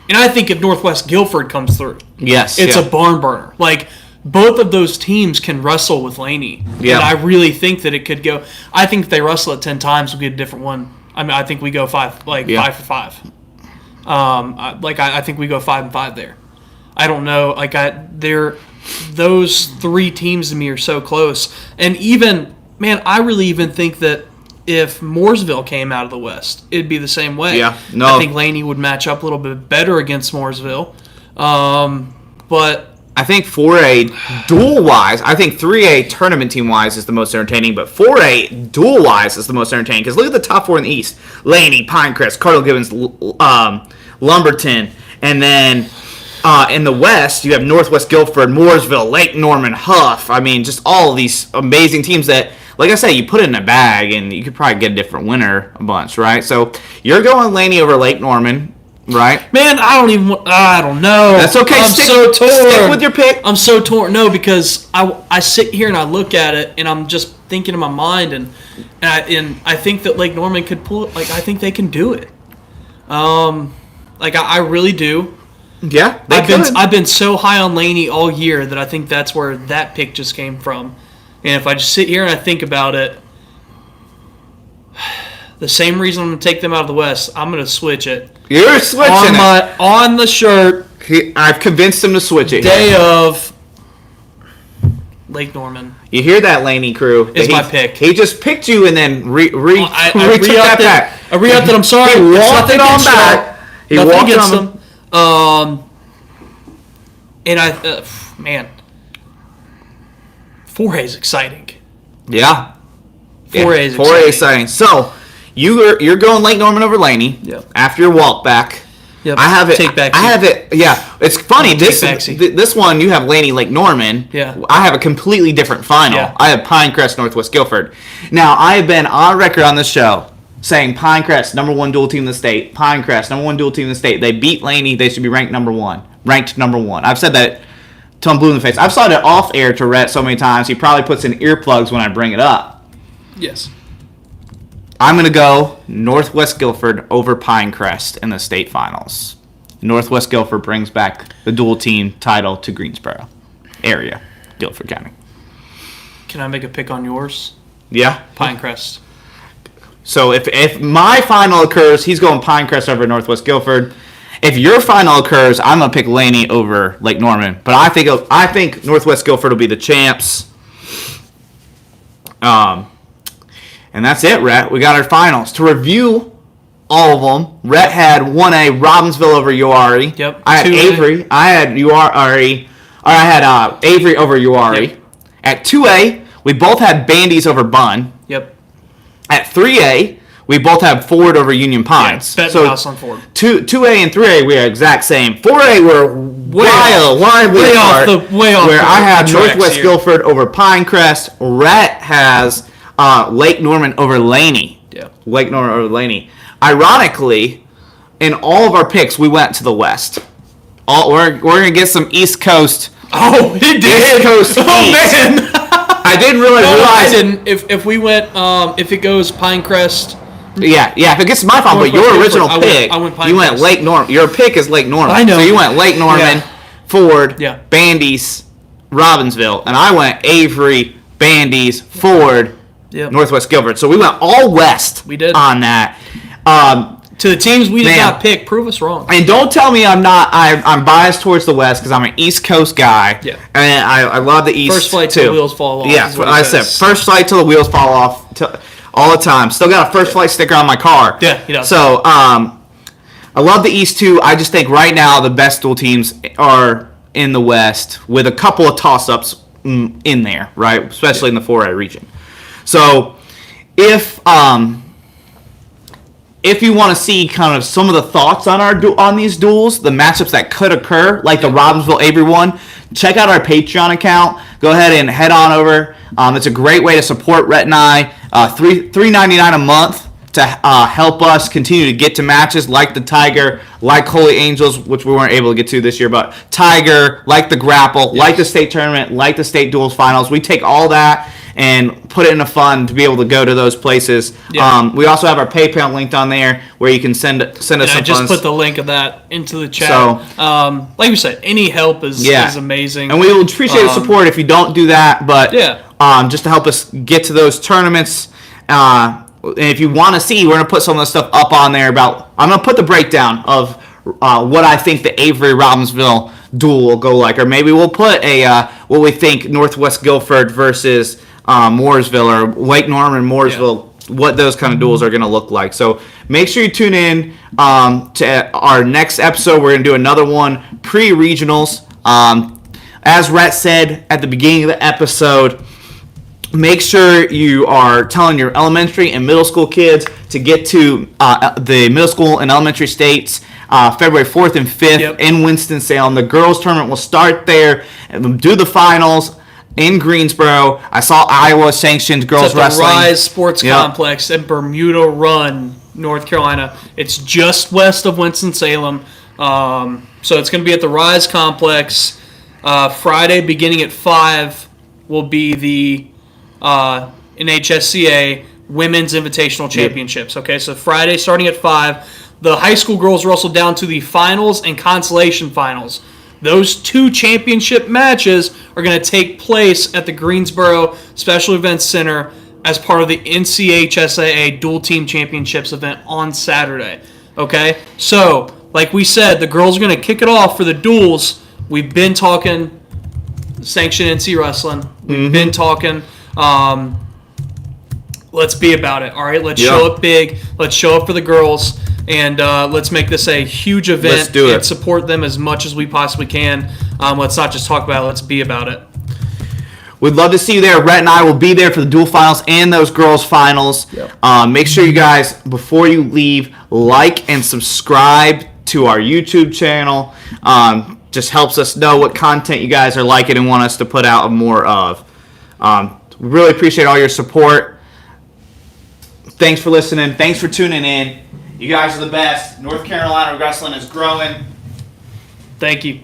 And I think if Northwest Guilford comes through, it's a barn burner. Like, both of those teams can wrestle with Laney. Yeah. And I really think that it could go. I think if they wrestle it 10 times, we'll get a different one. I mean, I think we go 5 for 5. I think we go 5 and 5 there. I don't know. Those three teams to me are so close. And even, man, I really even think that if Mooresville came out of the West, it'd be the same way. Yeah, no. I think Laney would match up a little bit better against Mooresville. But I think 4A duel-wise, I think 3A tournament team-wise is the most entertaining, but 4A duel-wise is the most entertaining. Because look at the top 4 in the East. Laney, Pinecrest, Cardinal Gibbons, Lumberton, and then in the West, you have Northwest Guilford, Mooresville, Lake Norman, Huff. I mean, just all of these amazing teams that, like I say, you put it in a bag, and you could probably get a different winner a bunch, right? So you're going Laney over Lake Norman, right? Man, I don't know. That's okay. I'm so torn. Stick with your pick. I'm so torn. No, because I sit here and I look at it, and I'm just thinking in my mind, and I think that Lake Norman could pull it. Like, I think they can do it. I really do. Yeah, I've been so high on Laney all year that I think that's where that pick just came from. And if I just sit here and I think about it, the same reason I'm going to take them out of the West, I'm going to switch it. You're switching on the shirt. I've convinced him to switch it. Day of Lake Norman. You hear that, Laney crew? Is my pick. He just picked you and then I re-upped back. I re-upped it. I'm sorry. He walked it on back. He walked it on. And man, 4A is exciting. Yeah. 4A is 4A exciting. So you're going Lake Norman over Laney. Yep. After your walk back. Yep. I have it. Take back. I have it. Yeah. It's funny. This one you have Laney Lake Norman. Yeah. I have a completely different final. Yeah. I have Pinecrest Northwest Guilford. Now I have been on record on this show saying Pinecrest #1 dual team in the state. Pinecrest #1 dual team in the state. They beat Laney. They should be ranked number one. I've said that till I'm blue in the face. I've said it off air to Rhett so many times. He probably puts in earplugs when I bring it up. Yes. I'm going to go Northwest Guilford over Pinecrest in the state finals. Northwest Guilford brings back the dual team title to Greensboro area, Guilford County. Can I make a pick on yours? Yeah. Pinecrest. So if my final occurs, he's going Pinecrest over Northwest Guilford. If your final occurs, I'm going to pick Laney over Lake Norman. But I think Northwest Guilford will be the champs. And that's it, Rhett. We got our finals. To review all of them, Rhett had 1A Robbinsville over Uari. Yep. I had 2A. Avery. I had Avery over Uari. Yep. At 2A, we both had Bandies over Bunn. Yep. At 3A, we both have Ford over Union Pines. Yeah, bet house on Ford. 2A and 3A, we are exact same. 4A, we're way off. Where I have Northwest Guilford over Pinecrest. Rhett has Lake Norman over Laney. Yeah. Lake Norman over Laney. Ironically, in all of our picks, we went to the West. We're going to get some East Coast. Oh, he did. East Coast. Oh, man. I didn't really realize. I didn't. If we went, if it goes Pinecrest. Yeah. If it gets my fault, but your original pick, I went you went Lake Norman. Your pick is Lake Norman. I know. So you went Lake Norman, Ford, Yeah. Bandies, Robbinsville, and I went Avery, Bandies, Ford, Northwest Guilford. So we went all West. We did on that. To the teams we did not pick, prove us wrong. And don't tell me I'm not. I'm biased towards the West because I'm an East Coast guy. Yeah. And I love the East. First flight too. till the wheels fall off. Yeah, I said first flight till the wheels fall off all the time. Still got a first flight sticker on my car. Yeah, he does. So I love the East too. I just think right now the best dual teams are in the West with a couple of toss-ups in there, right? Especially in the 4A region. So if you want to see kind of some of the thoughts on these duels, the matchups that could occur, like the Robbinsville Avery one, check out our Patreon account. Go ahead and head on over. It's a great way to support Rhett and I. $3.99 a month to help us continue to get to matches like the Tiger, like Holy Angels, which we weren't able to get to this year, but Tiger, like the Grapple, like the state tournament, like the state duels finals. We take all that and put it in a fund to be able to go to those places. Yeah. We also have our PayPal linked on there where you can send us some funds. I just put the link of that into the chat. So, like we said, any help is amazing. And we will appreciate the support if you don't do that, but just to help us get to those tournaments. And if you want to see, we're going to put some of the stuff up on there I'm going to put the breakdown of what I think the Avery Robbinsville duel will go like, or maybe we'll put what we think Northwest Guilford versus Mooresville or Lake Norman, Mooresville, what those kind of duels are going to look like. So make sure you tune in to our next episode. We're going to do another one pre-regionals. As Rhett said at the beginning of the episode, make sure you are telling your elementary and middle school kids to get to the middle school and elementary states February 4th and 5th in Winston-Salem. The girls tournament will start there and do the finals in Greensboro. I saw Iowa sanctioned girls wrestling. The Rise Sports Complex in Bermuda Run, North Carolina. It's just west of Winston-Salem. So it's going to be at the Rise Complex. Friday, beginning at 5, will be the NHSCA Women's Invitational Championships. Okay, so Friday starting at 5. The high school girls wrestle down to the finals and consolation finals. Those two championship matches are going to take place at the Greensboro Special Events Center as part of the NCHSAA Dual Team Championships event on Saturday. Okay? So, like we said, the girls are going to kick it off for the duels. We've been talking sanctioned NC wrestling. We've been talking let's be about it. All right? Let's show up big. Let's show up for the girls. And let's make this a huge event. Let's do it. And support them as much as we possibly can. Let's not just talk about it. Let's be about it. We'd love to see you there. Rhett and I will be there for the dual finals and those girls finals. Yep. Make sure you guys, before you leave, like and subscribe to our YouTube channel. Just helps us know what content you guys are liking and want us to put out more of. We really appreciate all your support. Thanks for listening. Thanks for tuning in. You guys are the best. North Carolina wrestling is growing. Thank you.